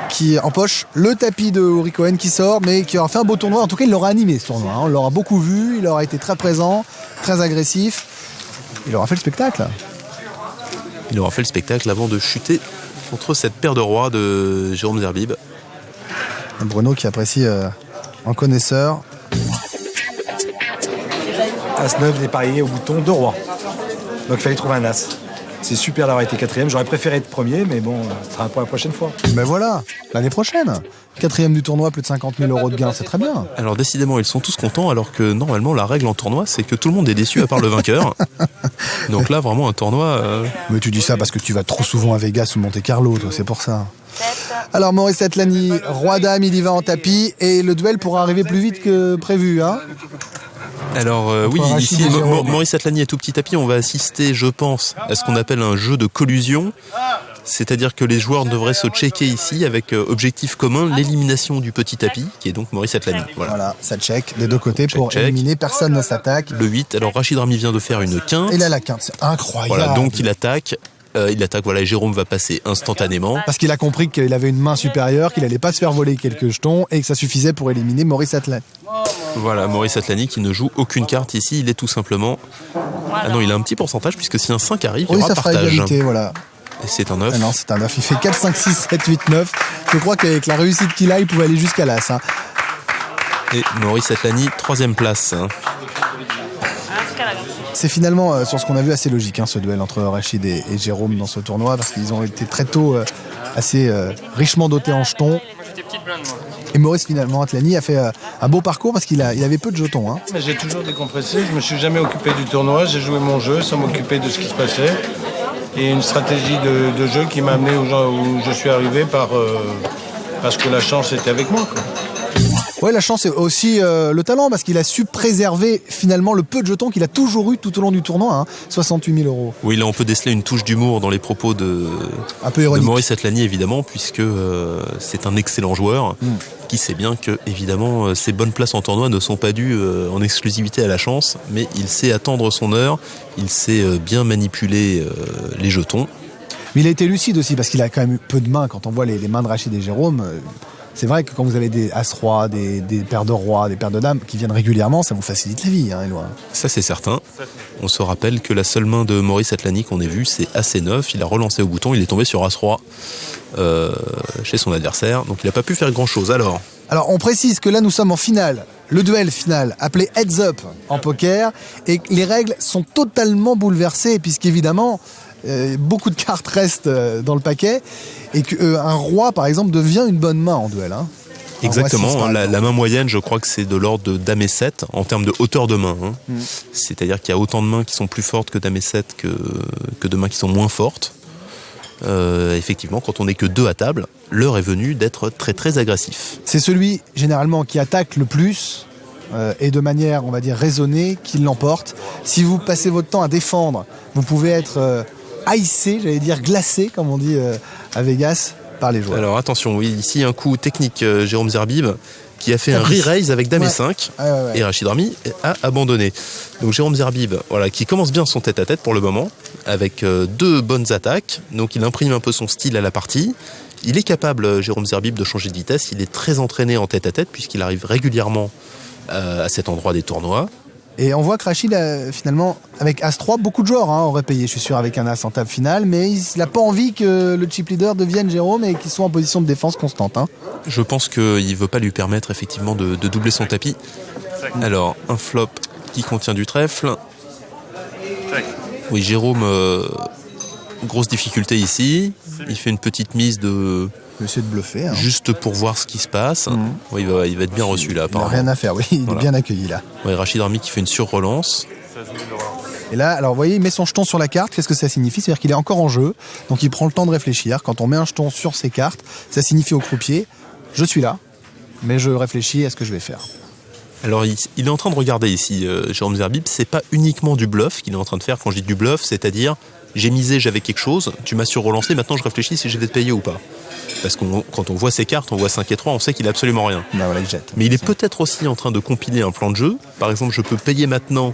qui empoche le tapis de Ori Cohen qui sort, mais qui aura fait un beau tournoi. En tout cas, il l'aura animé ce tournoi. On l'aura beaucoup vu, il aura été très présent, très agressif. Il aura fait le spectacle. Il aura fait le spectacle avant de chuter contre cette paire de rois de Jérôme Zerbib. Bruno qui apprécie en connaisseur. As-9 dépareillé au bouton 2 rois. Donc il fallait trouver un as. C'est super d'avoir été 4e. J'aurais préféré être premier, mais bon, ce sera pour la prochaine fois. Mais voilà, l'année prochaine. 4e du tournoi, plus de 50 000 € de gains, c'est très bien. Alors décidément, ils sont tous contents, alors que normalement, la règle en tournoi, c'est que tout le monde est déçu à part le vainqueur. Donc là, vraiment, un tournoi... Mais tu dis ça parce que tu vas trop souvent à Vegas ou Monte Carlo, toi, c'est pour ça. Alors Maurice Atlani, roi-dame, il y va en tapis, et le duel pourra arriver plus vite que prévu, hein. Alors oui, ici, Maurice Atlani est tout petit tapis. On va assister, je pense, à ce qu'on appelle un jeu de collusion. C'est-à-dire que les joueurs devraient se checker ici avec objectif commun, l'élimination du petit tapis, qui est donc Maurice Atlani. Voilà, ça check des deux côtés pour check. éliminer, personne ne s'attaque. Le 8, alors Rachid Rami vient de faire une quinte. Et là, la quinte, c'est incroyable. Voilà, donc il attaque, voilà, et Jérôme va passer instantanément. Parce qu'il a compris qu'il avait une main supérieure, qu'il allait pas se faire voler quelques jetons, et que ça suffisait pour éliminer Maurice Atlani. Voilà, Maurice Atlani qui ne joue aucune carte ici, il est tout simplement... Ah non, il a un petit pourcentage, puisque si un 5 arrive, il y aura ça fera partage. égalité, voilà. Et c'est un 9. Ah non, c'est un 9. Il fait 4, 5, 6, 7, 8, 9. Je crois qu'avec la réussite qu'il a, il pouvait aller jusqu'à l'as. Hein. Et Maurice Atlani, 3e place. C'est finalement, sur ce qu'on a vu, assez logique, hein, ce duel entre Rachid et Jérôme dans ce tournoi, parce qu'ils ont été très tôt assez richement dotés en jetons. Et Maurice, finalement, Atlani a fait un beau parcours parce qu'il avait peu de jetons. Hein. J'ai toujours décompressé, je me suis jamais occupé du tournoi, j'ai joué mon jeu sans m'occuper de ce qui se passait. Et une stratégie de jeu qui m'a amené où je suis arrivé parce que la chance était avec moi, quoi. Ouais, la chance et aussi le talent, parce qu'il a su préserver finalement le peu de jetons qu'il a toujours eu tout au long du tournoi, hein, 68 000 €. Oui, là on peut déceler une touche d'humour dans les propos de Maurice Atlani, évidemment, puisque c'est un excellent joueur qui sait bien que, évidemment, ses bonnes places en tournoi ne sont pas dues en exclusivité à la chance, mais il sait attendre son heure, il sait bien manipuler les jetons. Mais il a été lucide aussi, parce qu'il a quand même eu peu de mains. Quand on voit les mains de Rachid et Jérôme, c'est vrai que quand vous avez des As-Roi, des paires de Rois, des paires de Dames qui viennent régulièrement, ça vous facilite la vie, hein, Éloi. Ça, c'est certain. On se rappelle que la seule main de Maurice Atlani qu'on ait vue, c'est As-9. Il a relancé au bouton, il est tombé sur As-Roi chez son adversaire. Donc il n'a pas pu faire grand-chose. Alors, on précise que là, nous sommes en finale. Le duel final, appelé Heads Up en poker. Et les règles sont totalement bouleversées, puisqu'évidemment... beaucoup de cartes restent dans le paquet et qu'un roi par exemple devient une bonne main en duel, hein. Exactement, la main moyenne je crois que c'est de l'ordre de Dame et 7 en termes de hauteur de main, hein. C'est-à-dire qu'il y a autant de mains qui sont plus fortes que Dame et 7 que de mains qui sont moins fortes. Effectivement, quand on n'est que 2 à table, l'heure est venue d'être très très agressif. C'est celui généralement qui attaque le plus et de manière on va dire raisonnée qui l'emporte. Si vous passez votre temps à défendre, vous pouvez être haïssé, j'allais dire glacé, comme on dit à Vegas, par les joueurs. Alors attention, oui, ici un coup technique, Jérôme Zerbib, qui a fait un re-raise avec Dame et 5, et Rachid Rami a abandonné. Donc Jérôme Zerbib, voilà, qui commence bien son tête-à-tête pour le moment, avec 2 bonnes attaques, donc il imprime un peu son style à la partie. Il est capable, Jérôme Zerbib, de changer de vitesse, il est très entraîné en tête-à-tête, puisqu'il arrive régulièrement à cet endroit des tournois. Et on voit que Rachid, finalement, avec As-3, beaucoup de joueurs auraient payé, je suis sûr, avec un As en table finale, mais il n'a pas envie que le chip leader devienne Jérôme et qu'il soit en position de défense constante. Hein. Je pense qu'il ne veut pas lui permettre, effectivement, de doubler son tapis. Alors, un flop qui contient du trèfle. Oui, Jérôme, grosse difficulté ici. Il fait une petite mise de... Essayer de bluffer. Hein. Juste pour voir ce qui se passe. Oui, il va être bien reçu là. Il n'a rien à faire, oui. Il est bien accueilli là. Oui, Rachid Rami qui fait une sur-relance. Et là, alors vous voyez, il met son jeton sur la carte. Qu'est-ce que ça signifie? C'est-à-dire qu'il est encore en jeu. Donc il prend le temps de réfléchir. Quand on met un jeton sur ses cartes, ça signifie au croupier, je suis là, mais je réfléchis à ce que je vais faire. Alors il est en train de regarder ici, Jérôme Zerbib. C'est pas uniquement du bluff qu'il est en train de faire quand je dis du bluff, c'est-à-dire j'ai misé, j'avais quelque chose, tu m'as sur-relancé, maintenant je réfléchis si je vais te payer ou pas. Parce que quand on voit ses cartes, on voit 5 et 3, on sait qu'il a absolument rien. Bah voilà, il jette. Mais il est peut-être aussi en train de compiler un plan de jeu. Par exemple, je peux payer maintenant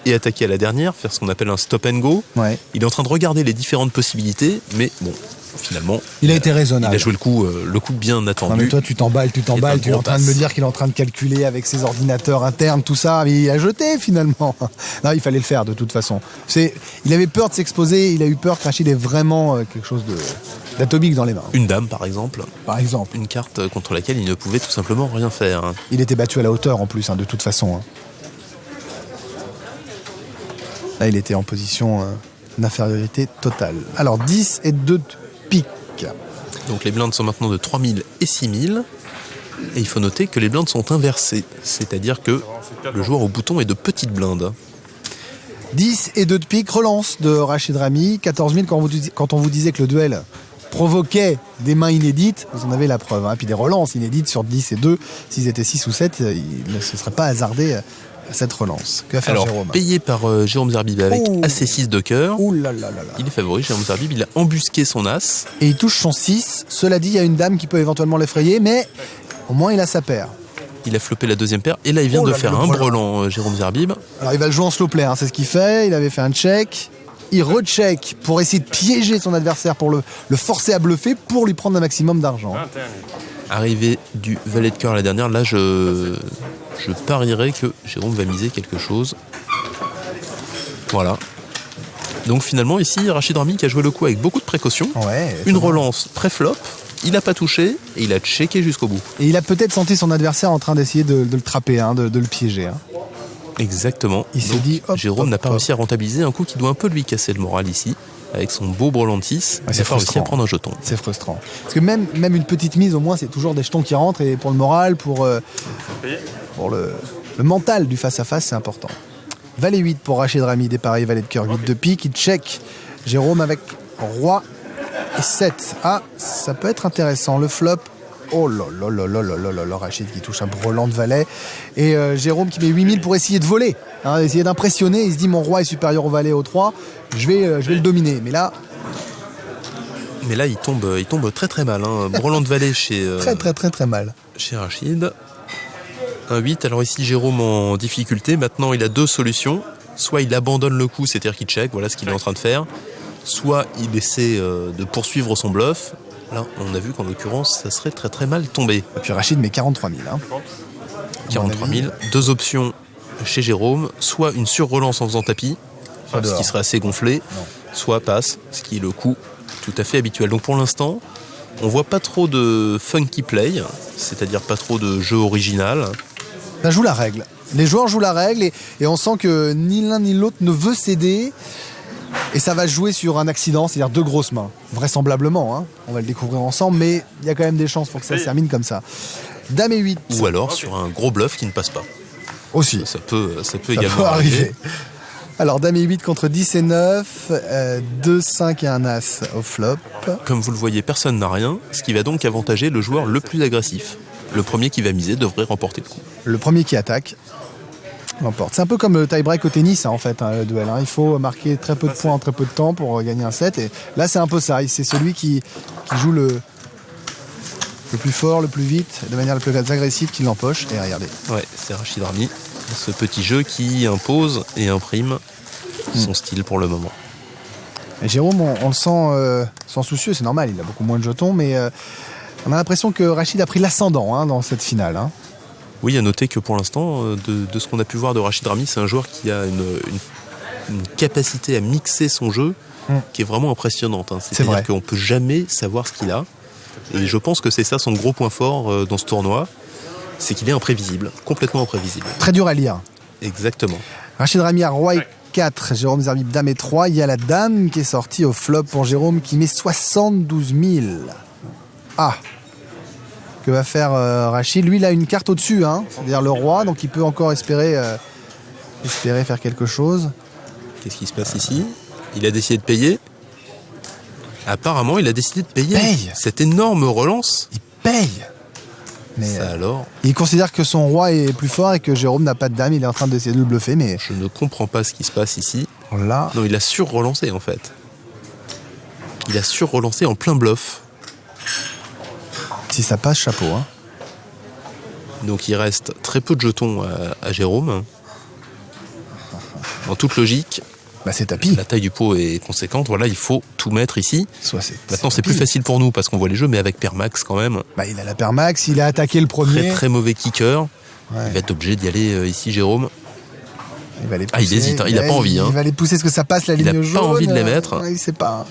et attaquer à la dernière, faire ce qu'on appelle un stop and go. Ouais. Il est en train de regarder les différentes possibilités, mais bon, finalement... Il a été raisonnable. Il a joué le coup bien attendu. Non mais toi tu t'emballes, tu es en train de me dire qu'il est en train de calculer avec ses ordinateurs internes, tout ça, mais il a jeté finalement. Non, il fallait le faire de toute façon. Il avait peur de s'exposer, il a eu peur que Rachid ait vraiment quelque chose d'atomique dans les mains. Une dame par exemple. Par exemple. Une carte contre laquelle il ne pouvait tout simplement rien faire. Il était battu à la hauteur en plus, de toute façon. Là il était en position d'infériorité totale. Alors 10 et 2 de pique. Donc les blindes sont maintenant de 3000 et 6000. Et il faut noter que les blindes sont inversées. C'est-à-dire que le joueur au bouton est de petites blindes. 10 et 2 de pique, relance de Rachid Rami. 14 000 quand on vous disait que le duel provoquait des mains inédites, vous en avez la preuve. Puis des relances inédites sur 10 et 2. S'ils étaient 6 ou 7, il ne se serait pas hasardé cette relance. Que va faire Jérôme ? Payé par Jérôme Zerbib avec As6 de cœur. Il est favori, Jérôme Zerbib. Il a embusqué son As. Et il touche son 6. Cela dit, il y a une dame qui peut éventuellement l'effrayer, mais au moins il a sa paire. Il a flopé la deuxième paire. Et là, il vient de faire un brelan, Jérôme Zerbib. Alors il va le jouer en slow play, c'est ce qu'il fait. Il avait fait un check. Il recheck pour essayer de piéger son adversaire, pour le forcer à bluffer, pour lui prendre un maximum d'argent. Arrivé du valet de cœur à la dernière, là je parierais que Jérôme va miser quelque chose. Voilà. Donc finalement ici, Rachid Rami qui a joué le coup avec beaucoup de précaution. Une relance pré-flop, il n'a pas touché et il a checké jusqu'au bout. Et il a peut-être senti son adversaire en train d'essayer de le trapper, de le piéger. Exactement. Il s'est dit, Jérôme n'a pas réussi à rentabiliser un coup qui doit un peu lui casser le moral ici. Avec son beau brelan de 6, il a pas réussi à prendre un jeton. C'est frustrant. Parce que même une petite mise, au moins, c'est toujours des jetons qui rentrent. Et pour le moral, pour le mental du face-à-face, c'est important. Valet 8 pour Rachid Rami, déparé, valet de cœur, 8 de pique. Il check Jérôme avec roi et 7. Ah, ça peut être intéressant. Le flop. Oh là là là là là là là, Rachid qui touche un brelan de valet. Et Jérôme qui met 8000 pour essayer de voler. Essayer d'impressionner. Il se dit, mon roi est supérieur au valet au 3. Je vais le dominer. Mais là, il tombe très très mal. Brelan de valet chez... très mal. Chez Rachid. Un 8. Alors ici, Jérôme en difficulté. Maintenant, il a deux solutions. Soit il abandonne le coup, c'est-à-dire qu'il check. Voilà ce qu'il est en train de faire. Soit il essaie de poursuivre son bluff. Là, on a vu qu'en l'occurrence, ça serait très très mal tombé. Et puis Rachid met 43 000. 43 000. Deux options chez Jérôme. Soit une sur-relance en faisant tapis, ce qui serait assez gonflé. Soit passe, ce qui est le coup tout à fait habituel. Donc pour l'instant, on voit pas trop de funky play, c'est-à-dire pas trop de jeu original. Ça joue la règle. Les joueurs jouent la règle et on sent que ni l'un ni l'autre ne veut céder. Et ça va jouer sur un accident, c'est-à-dire deux grosses mains. Vraisemblablement, on va le découvrir ensemble, mais il y a quand même des chances pour que ça se termine comme ça. Dame et 8. Ou alors sur un gros bluff qui ne passe pas. Aussi. Ça peut également arriver. Alors Dame et 8 contre 10 et 9, 2, 5 et un As au flop. Comme vous le voyez, personne n'a rien, ce qui va donc avantager le joueur le plus agressif. Le premier qui va miser devrait remporter le coup. Le premier qui attaque l'emporte. C'est un peu comme le tie-break au tennis, le duel. Il faut marquer très peu de points en très peu de temps pour gagner un set. Et là, c'est un peu ça. C'est celui qui joue le plus fort, le plus vite, de manière la plus agressive qui l'empoche. Et regardez. Ouais, c'est Rachid Rami. Ce petit jeu qui impose et imprime son style pour le moment. Et Jérôme, on le sent sans soucieux, c'est normal, il a beaucoup moins de jetons, mais on a l'impression que Rachid a pris l'ascendant dans cette finale. Oui, à noter que pour l'instant, de ce qu'on a pu voir de Rachid Rami, c'est un joueur qui a une capacité à mixer son jeu qui est vraiment impressionnante. C'est-à-dire qu'on ne peut jamais savoir ce qu'il a. Et je pense que c'est ça son gros point fort dans ce tournoi, c'est qu'il est imprévisible, complètement imprévisible. Très dur à lire. Exactement. Rachid Rami a roi et 4, Jérôme Zerbib dame et 3. Il y a la dame qui est sortie au flop pour Jérôme qui met 72 000. Ah, que va faire Rachid? Lui, il a une carte au-dessus, c'est-à-dire le roi, donc il peut encore espérer faire quelque chose. Qu'est-ce qui se passe ici? Il a décidé de payer. Apparemment, il a décidé de payer. Cette énorme relance. Il paye. Mais ça alors. Il considère que son roi est plus fort et que Jérôme n'a pas de dame. Il est en train d'essayer de le bluffer, mais je ne comprends pas ce qui se passe ici. Là. Non, il a sur-relancé en fait. Il a sur-relancé en plein bluff. Si ça passe, chapeau. Hein. Donc il reste très peu de jetons à Jérôme. En toute logique, bah, c'est tapis. La taille du pot est conséquente. Voilà, il faut tout mettre ici. Maintenant, c'est plus tapis. facile pour nous parce qu'on voit les jeux, mais avec Pair Max quand même. Bah, il a la paire max, il a attaqué le premier. Très très mauvais kicker. Ouais. Il va être obligé d'y aller ici, Jérôme. Il va les pousser. Il hésite, hein. Il n'a pas envie. Il va les pousser parce que ça passe la ligne jaune. Il n'a pas envie de les mettre. Il sait pas.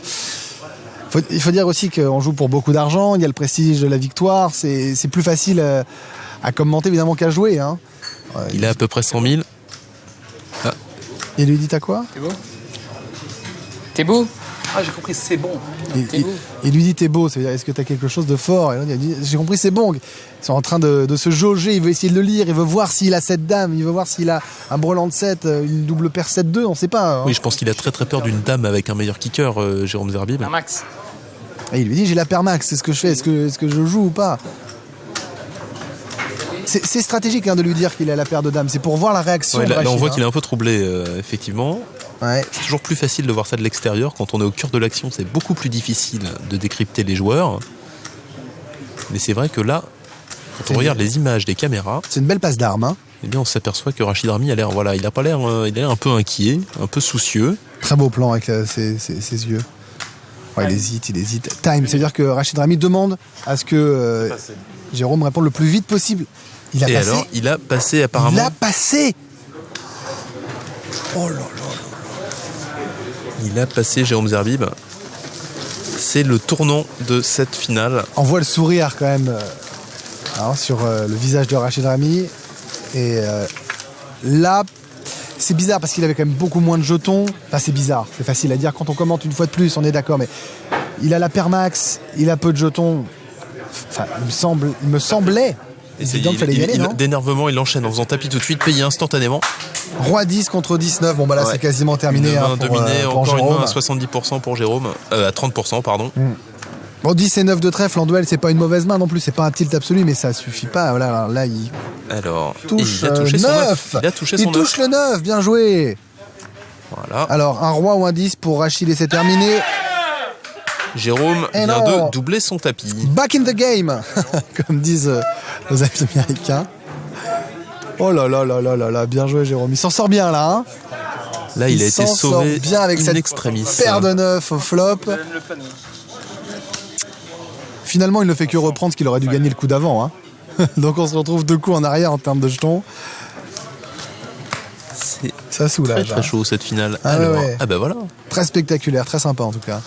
Il faut dire aussi qu'on joue pour beaucoup d'argent, il y a le prestige de la victoire, c'est plus facile à commenter évidemment qu'à jouer. Hein. Il a à peu près 100 000. Ah. Il lui dit t'as quoi? T'es beau? Ah, j'ai compris, c'est bon. Il lui dit t'es beau, c'est-à-dire est-ce que t'as quelque chose de fort? Et il dit j'ai compris, c'est bon. Ils sont en train de se jauger, il veut essayer de le lire, il veut voir s'il a 7 dames, il veut voir s'il a un brelan de 7, une double paire 7-2, on sait pas. Hein. Oui, je pense qu'il a très très peur d'une dame avec un meilleur kicker, Jérôme Zerbib. Un max. Et il lui dit j'ai la paire max, c'est ce que je fais, est-ce que je joue ou pas? C'est stratégique hein, de lui dire qu'il a la paire de dames, c'est pour voir la réaction. Ouais, là, on voit hein. qu'il est un peu troublé, effectivement. Ouais. C'est toujours plus facile de voir ça de l'extérieur. Quand on est au cœur de l'action, c'est beaucoup plus difficile de décrypter les joueurs. Mais c'est vrai que là, quand on regarde les images des caméras, c'est une belle passe d'armes. Hein. Eh bien, on s'aperçoit que Rachid Rami a l'air, voilà, il a l'air un peu inquiet, un peu soucieux. Très beau plan avec ses yeux. Ouais, il hésite. Time, c'est-à-dire que Rachid Rami demande à ce que Jérôme réponde le plus vite possible. Il a passé. Alors, il a passé apparemment. Il a passé. Oh là là. Il a passé Jérôme Zerbib. C'est le tournant de cette finale. On voit le sourire quand même sur le visage de Rachid Rami. Et là, c'est bizarre parce qu'il avait quand même beaucoup moins de jetons. Enfin, c'est bizarre, c'est facile à dire quand on commente une fois de plus, on est d'accord. Mais il a la paire max, il a peu de jetons. Enfin, il me semblait. D'énervement, il enchaîne en faisant tapis tout de suite, payé instantanément. Roi 10 contre 19, bon bah là c'est quasiment terminé. Une main dominée, encore Jérôme. une main à 70% pour Jérôme, à 30%, pardon. Bon, 10 et 9 de trèfle en duel, c'est pas une mauvaise main non plus, c'est pas un tilt absolu, mais ça suffit pas. Voilà, là il touche il a touché son 9. Il touche le 9, bien joué. Voilà. Alors, un roi ou un 10 pour Rachid et c'est terminé. Jérôme vient de doubler son tapis. Back in the game, comme disent nos amis américains. Oh là là là là là là, bien joué Jérôme. Il s'en sort bien là. Hein, là, il a été sauvé bien avec cette paire de 9 au flop. Finalement, il ne fait que reprendre ce qu'il aurait dû gagner le coup d'avant. Hein. Donc on se retrouve 2 coups en arrière en termes de jetons. Ça soulage. Très chaud cette finale. Ah, alors, ouais. Ah bah voilà. Très spectaculaire, très sympa en tout cas.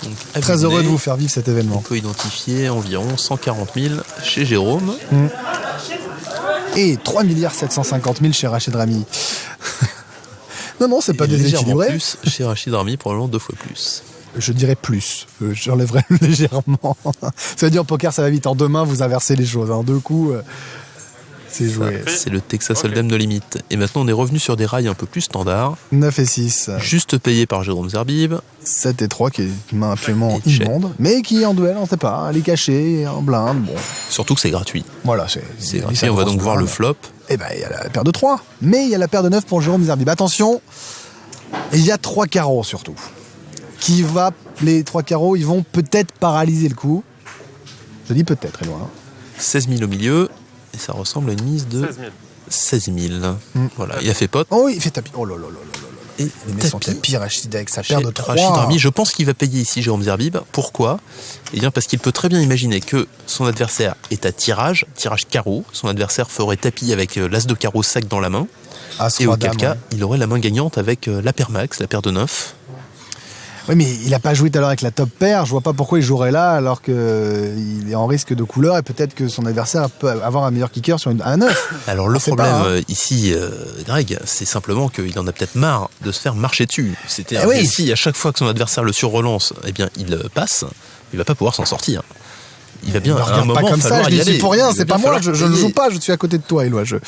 Donc, très heureux de vous faire vivre cet événement. On peut identifier environ 140 000 chez Jérôme. Et 3 750 000 chez Rachid Rami. non, c'est pas déséquilibré. Plus chez Rachid Rami, probablement 2 fois plus. Je dirais plus. J'enlèverais légèrement. Ça veut dire en poker, ça va vite. En 2 mains, vous inversez les choses. En 2 coups, c'est joué. C'est le Texas Hold'em de limite. Et maintenant, on est revenu sur des rails un peu plus standards. 9 et 6. Juste payé par Jérôme Zerbib. 7 et 3, qui est une main absolument immonde. Mais qui, en duel, on ne sait pas. Elle est cachée, en blinde. Bon. Surtout que c'est gratuit. Voilà, c'est gratuit. On va donc voir le flop. Eh ben, il y a la paire de 3. Mais il y a la paire de 9 pour Jérôme Zerbib. Attention, il y a 3 carreaux surtout. Les 3 carreaux, ils vont peut-être paralyser le coup. Je dis peut-être, très loin. 16 000 au milieu, et ça ressemble à une mise de 16 000. Voilà, il a fait pote. Oh oui, il fait tapis. Oh là là là là là. Et il met son tapis Rachid avec sa paire de 3. Rachid Rami, je pense qu'il va payer ici Jérôme Zerbib. Pourquoi ? Eh bien, parce qu'il peut très bien imaginer que son adversaire est à tirage carreau. Son adversaire ferait tapis avec l'as de carreau sac dans la main. Et auquel cas, il aurait la main gagnante avec la paire max, la paire de 9. Oui, mais il n'a pas joué tout à l'heure avec la top paire. Je vois pas pourquoi il jouerait là alors qu'il est en risque de couleur et peut-être que son adversaire peut avoir un meilleur kicker sur un 9. Alors le problème ici, Greg, c'est simplement qu'il en a peut-être marre de se faire marcher dessus. C'est-à-dire que si à chaque fois que son adversaire le surrelance, eh bien il passe, il va pas pouvoir s'en sortir. Il va bien à un moment pas comme ça, je dis pour rien, c'est pas moi, je ne joue pas, je suis à côté de toi, Éloi. Je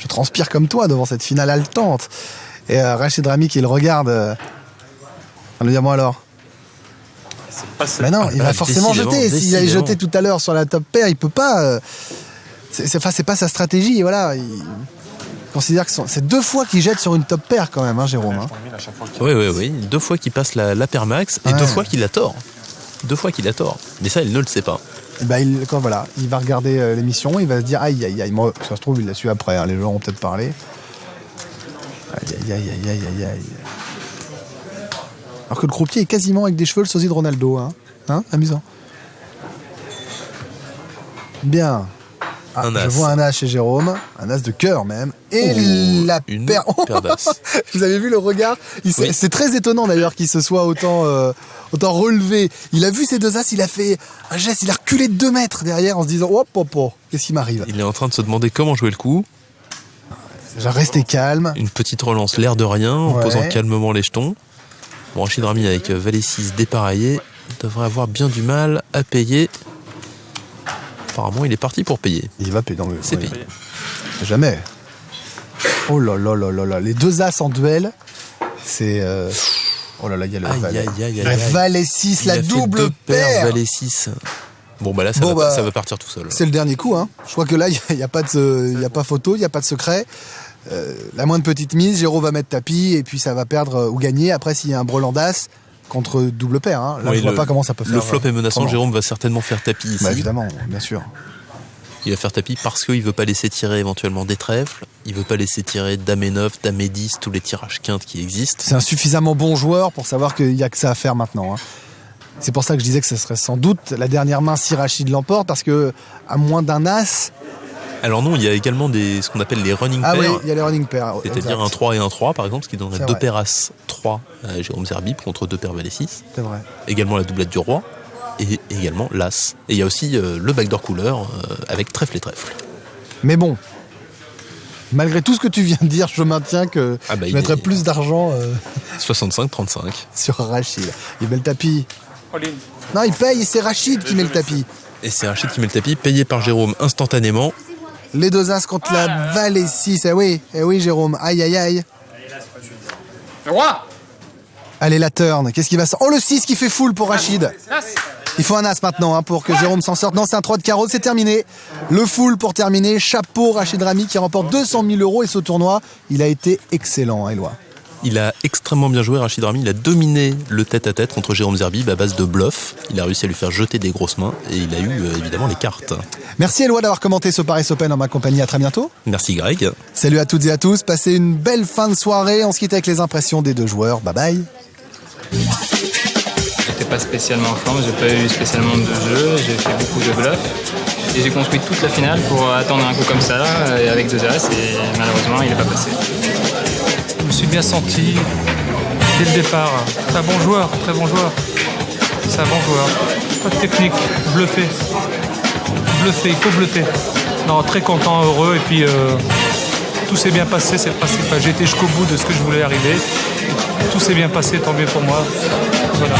transpire comme toi devant cette finale haletante. Et Rachid Rami qui le regarde. On lui dit moi alors. Mais non, il va forcément jeter. S'il a jeté tout à l'heure sur la top paire, il peut pas. C'est pas sa stratégie. Voilà. Il considère que c'est 2 fois qu'il jette sur une top paire quand même, hein, Jérôme. Hein. Oui. 2 fois qu'il passe la paire max et 2 fois qu'il a tort. 2 fois qu'il a tort. Mais ça, il ne le sait pas. Et ben, il va regarder l'émission, il va se dire aïe aïe aïe. Moi, ça se trouve, il l'a su après, hein, les gens ont peut-être parlé. Aïe aïe aïe aïe aïe aïe aïe. Alors que le croupier est quasiment avec des cheveux le sosie de Ronaldo, hein, amusant. Bien. Ah, je vois un as chez Jérôme, un as de cœur même, et la paire. Paire d'as. Vous avez vu le regard? Oui. C'est très étonnant d'ailleurs qu'il se soit autant relevé. Il a vu ces deux as, il a fait un geste, il a reculé de 2 mètres derrière en se disant hop hop hop, qu'est-ce qui m'arrive? Il est en train de se demander comment jouer le coup. Déjà rester calme. Une petite relance, l'air de rien, en posant calmement les jetons. Bon, Rachid Rami avec valet 6 dépareillé devrait avoir bien du mal à payer. Apparemment, il est parti pour payer. Il va payer dans le. C'est payé. Jamais. Oh là là là là là. Les deux as en duel, c'est. Oh là là, il y a le valet. Le valet 6, la double paire. Valet 6. Bon, bah là, ça va partir tout seul. C'est le dernier coup, hein. Je crois que là, il n'y a pas photo, il n'y a pas de secret. La moindre petite mise, Jérôme va mettre tapis et puis ça va perdre ou gagner. Après, s'il y a un brelan d'as contre double paire, hein. Là, je vois pas comment ça peut faire. Le flop est menaçant, Jérôme va certainement faire tapis ici. Bah, évidemment, bien sûr. Il va faire tapis parce qu'il veut pas laisser tirer éventuellement des trèfles, il veut pas laisser tirer dame et 9, dame et 10, tous les tirages quintes qui existent. C'est un suffisamment bon joueur pour savoir qu'il y a que ça à faire maintenant, hein. C'est pour ça que je disais que ce serait sans doute la dernière main si Rachid l'emporte, parce que à moins d'un as. Alors non, il y a également ce qu'on appelle les running pairs. Ah oui, il y a les running pairs. C'est-à-dire un 3 et un 3 par exemple, ce qui donnerait 2 paires as 3 à Jérôme Zerbib contre 2 paires valet 6. C'est vrai. Également la doublette du roi et également l'as. Et il y a aussi le backdoor couleur avec trèfle et trèfle. Mais bon, malgré tout ce que tu viens de dire, je maintiens que je mettrais plus d'argent 65-35 sur Rachid. Il met le tapis. Non, il paye et c'est Rachid qui met le tapis. Et c'est Rachid qui met le tapis, payé par Jérôme instantanément. Les deux as contre la valet 6. Eh oui, Jérôme. Aïe, aïe, aïe. Le roi. Allez, la turn. Qu'est-ce qui va sortir? Oh, le 6 qui fait full pour Rachid. Il faut un as maintenant, hein, pour que Jérôme s'en sorte. Non, c'est un 3 de carreau, c'est terminé. Le full pour terminer. Chapeau Rachid Rami qui remporte 200 000 € et ce tournoi, il a été excellent, hein, Éloi. Il a extrêmement bien joué, Rachid Rami. Il a dominé le tête-à-tête contre Jérôme Zerbib à base de bluff. Il a réussi à lui faire jeter des grosses mains et il a eu évidemment les cartes. Merci Éloi d'avoir commenté ce Paris Open en ma compagnie. À très bientôt. Merci Greg. Salut à toutes et à tous. Passez une belle fin de soirée. On se quitte avec les impressions des deux joueurs. Bye bye. J'étais pas spécialement en forme, j'ai pas eu spécialement de jeu, j'ai fait beaucoup de bluffs. Et j'ai construit toute la finale pour attendre un coup comme ça, avec deux as, et malheureusement il n'est pas passé. Je me suis bien senti dès le départ. C'est un bon joueur, très bon joueur. C'est un bon joueur. Pas de technique, bluffer. Bluffer, il faut bluffer. Non, très content, heureux, et puis tout s'est bien passé, c'est le principal. J'ai été jusqu'au bout de ce que je voulais arriver. Tout s'est bien passé, tant mieux pour moi. Voilà.